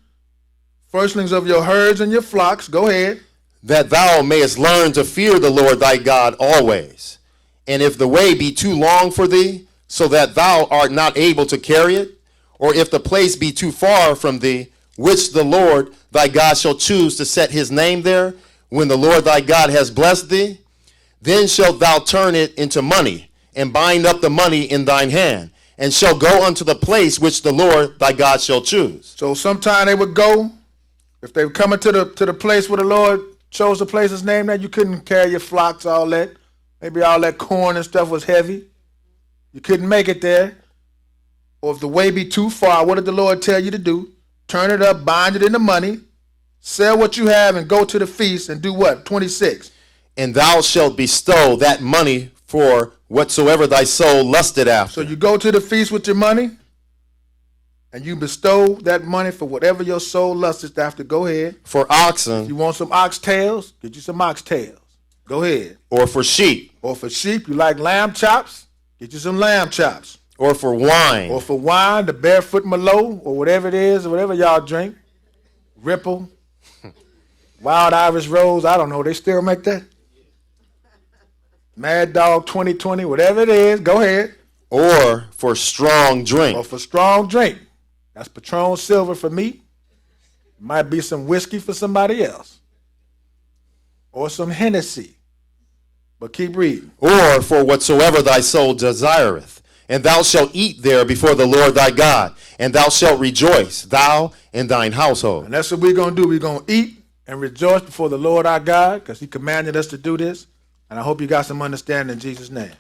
firstlings of your herds and your flocks. Go ahead. That thou mayest learn to fear the Lord thy God always. And if the way be too long for thee, so that thou art not able to carry it, or if the place be too far from thee, which the Lord thy God shall choose to set his name there, when the Lord thy God has blessed thee, Then shalt thou turn it into money, and bind up the money in thine hand, and shall go unto the place which the Lord thy God shall choose. So sometime they would go, if they were coming to the place where the Lord chose the place his name that you couldn't carry your flocks, all that. Maybe all that corn and stuff was heavy. You couldn't make it there. Or if the way be too far, what did the Lord tell you to do? Turn it up, bind it into money, sell what you have, and go to the feast and do what? 26. And thou shalt bestow that money for whatsoever thy soul lusted after. So you go to the feast with your money, and you bestow that money for whatever your soul lusted after. Go ahead. For oxen. You want some oxtails? Get you some oxtails. Go ahead. Or for sheep. Or for sheep, you like lamb chops? Get you some lamb chops. Or for wine. Or for wine, the barefoot Merlot, or whatever it is, or whatever y'all drink. Ripple, Wild Irish Rose, I don't know, they still make that? Mad Dog 2020, whatever it is, go ahead. Or for strong drink. Or for strong drink. That's Patron Silver for me. Might be some whiskey for somebody else. Or some Hennessy. But keep reading. Or for whatsoever thy soul desireth. And thou shalt eat there before the Lord thy God. And thou shalt rejoice, thou and thine household. And that's what we're going to do. We're going to eat and rejoice before the Lord our God, because he commanded us to do this. And I hope you got some understanding in Jesus' name.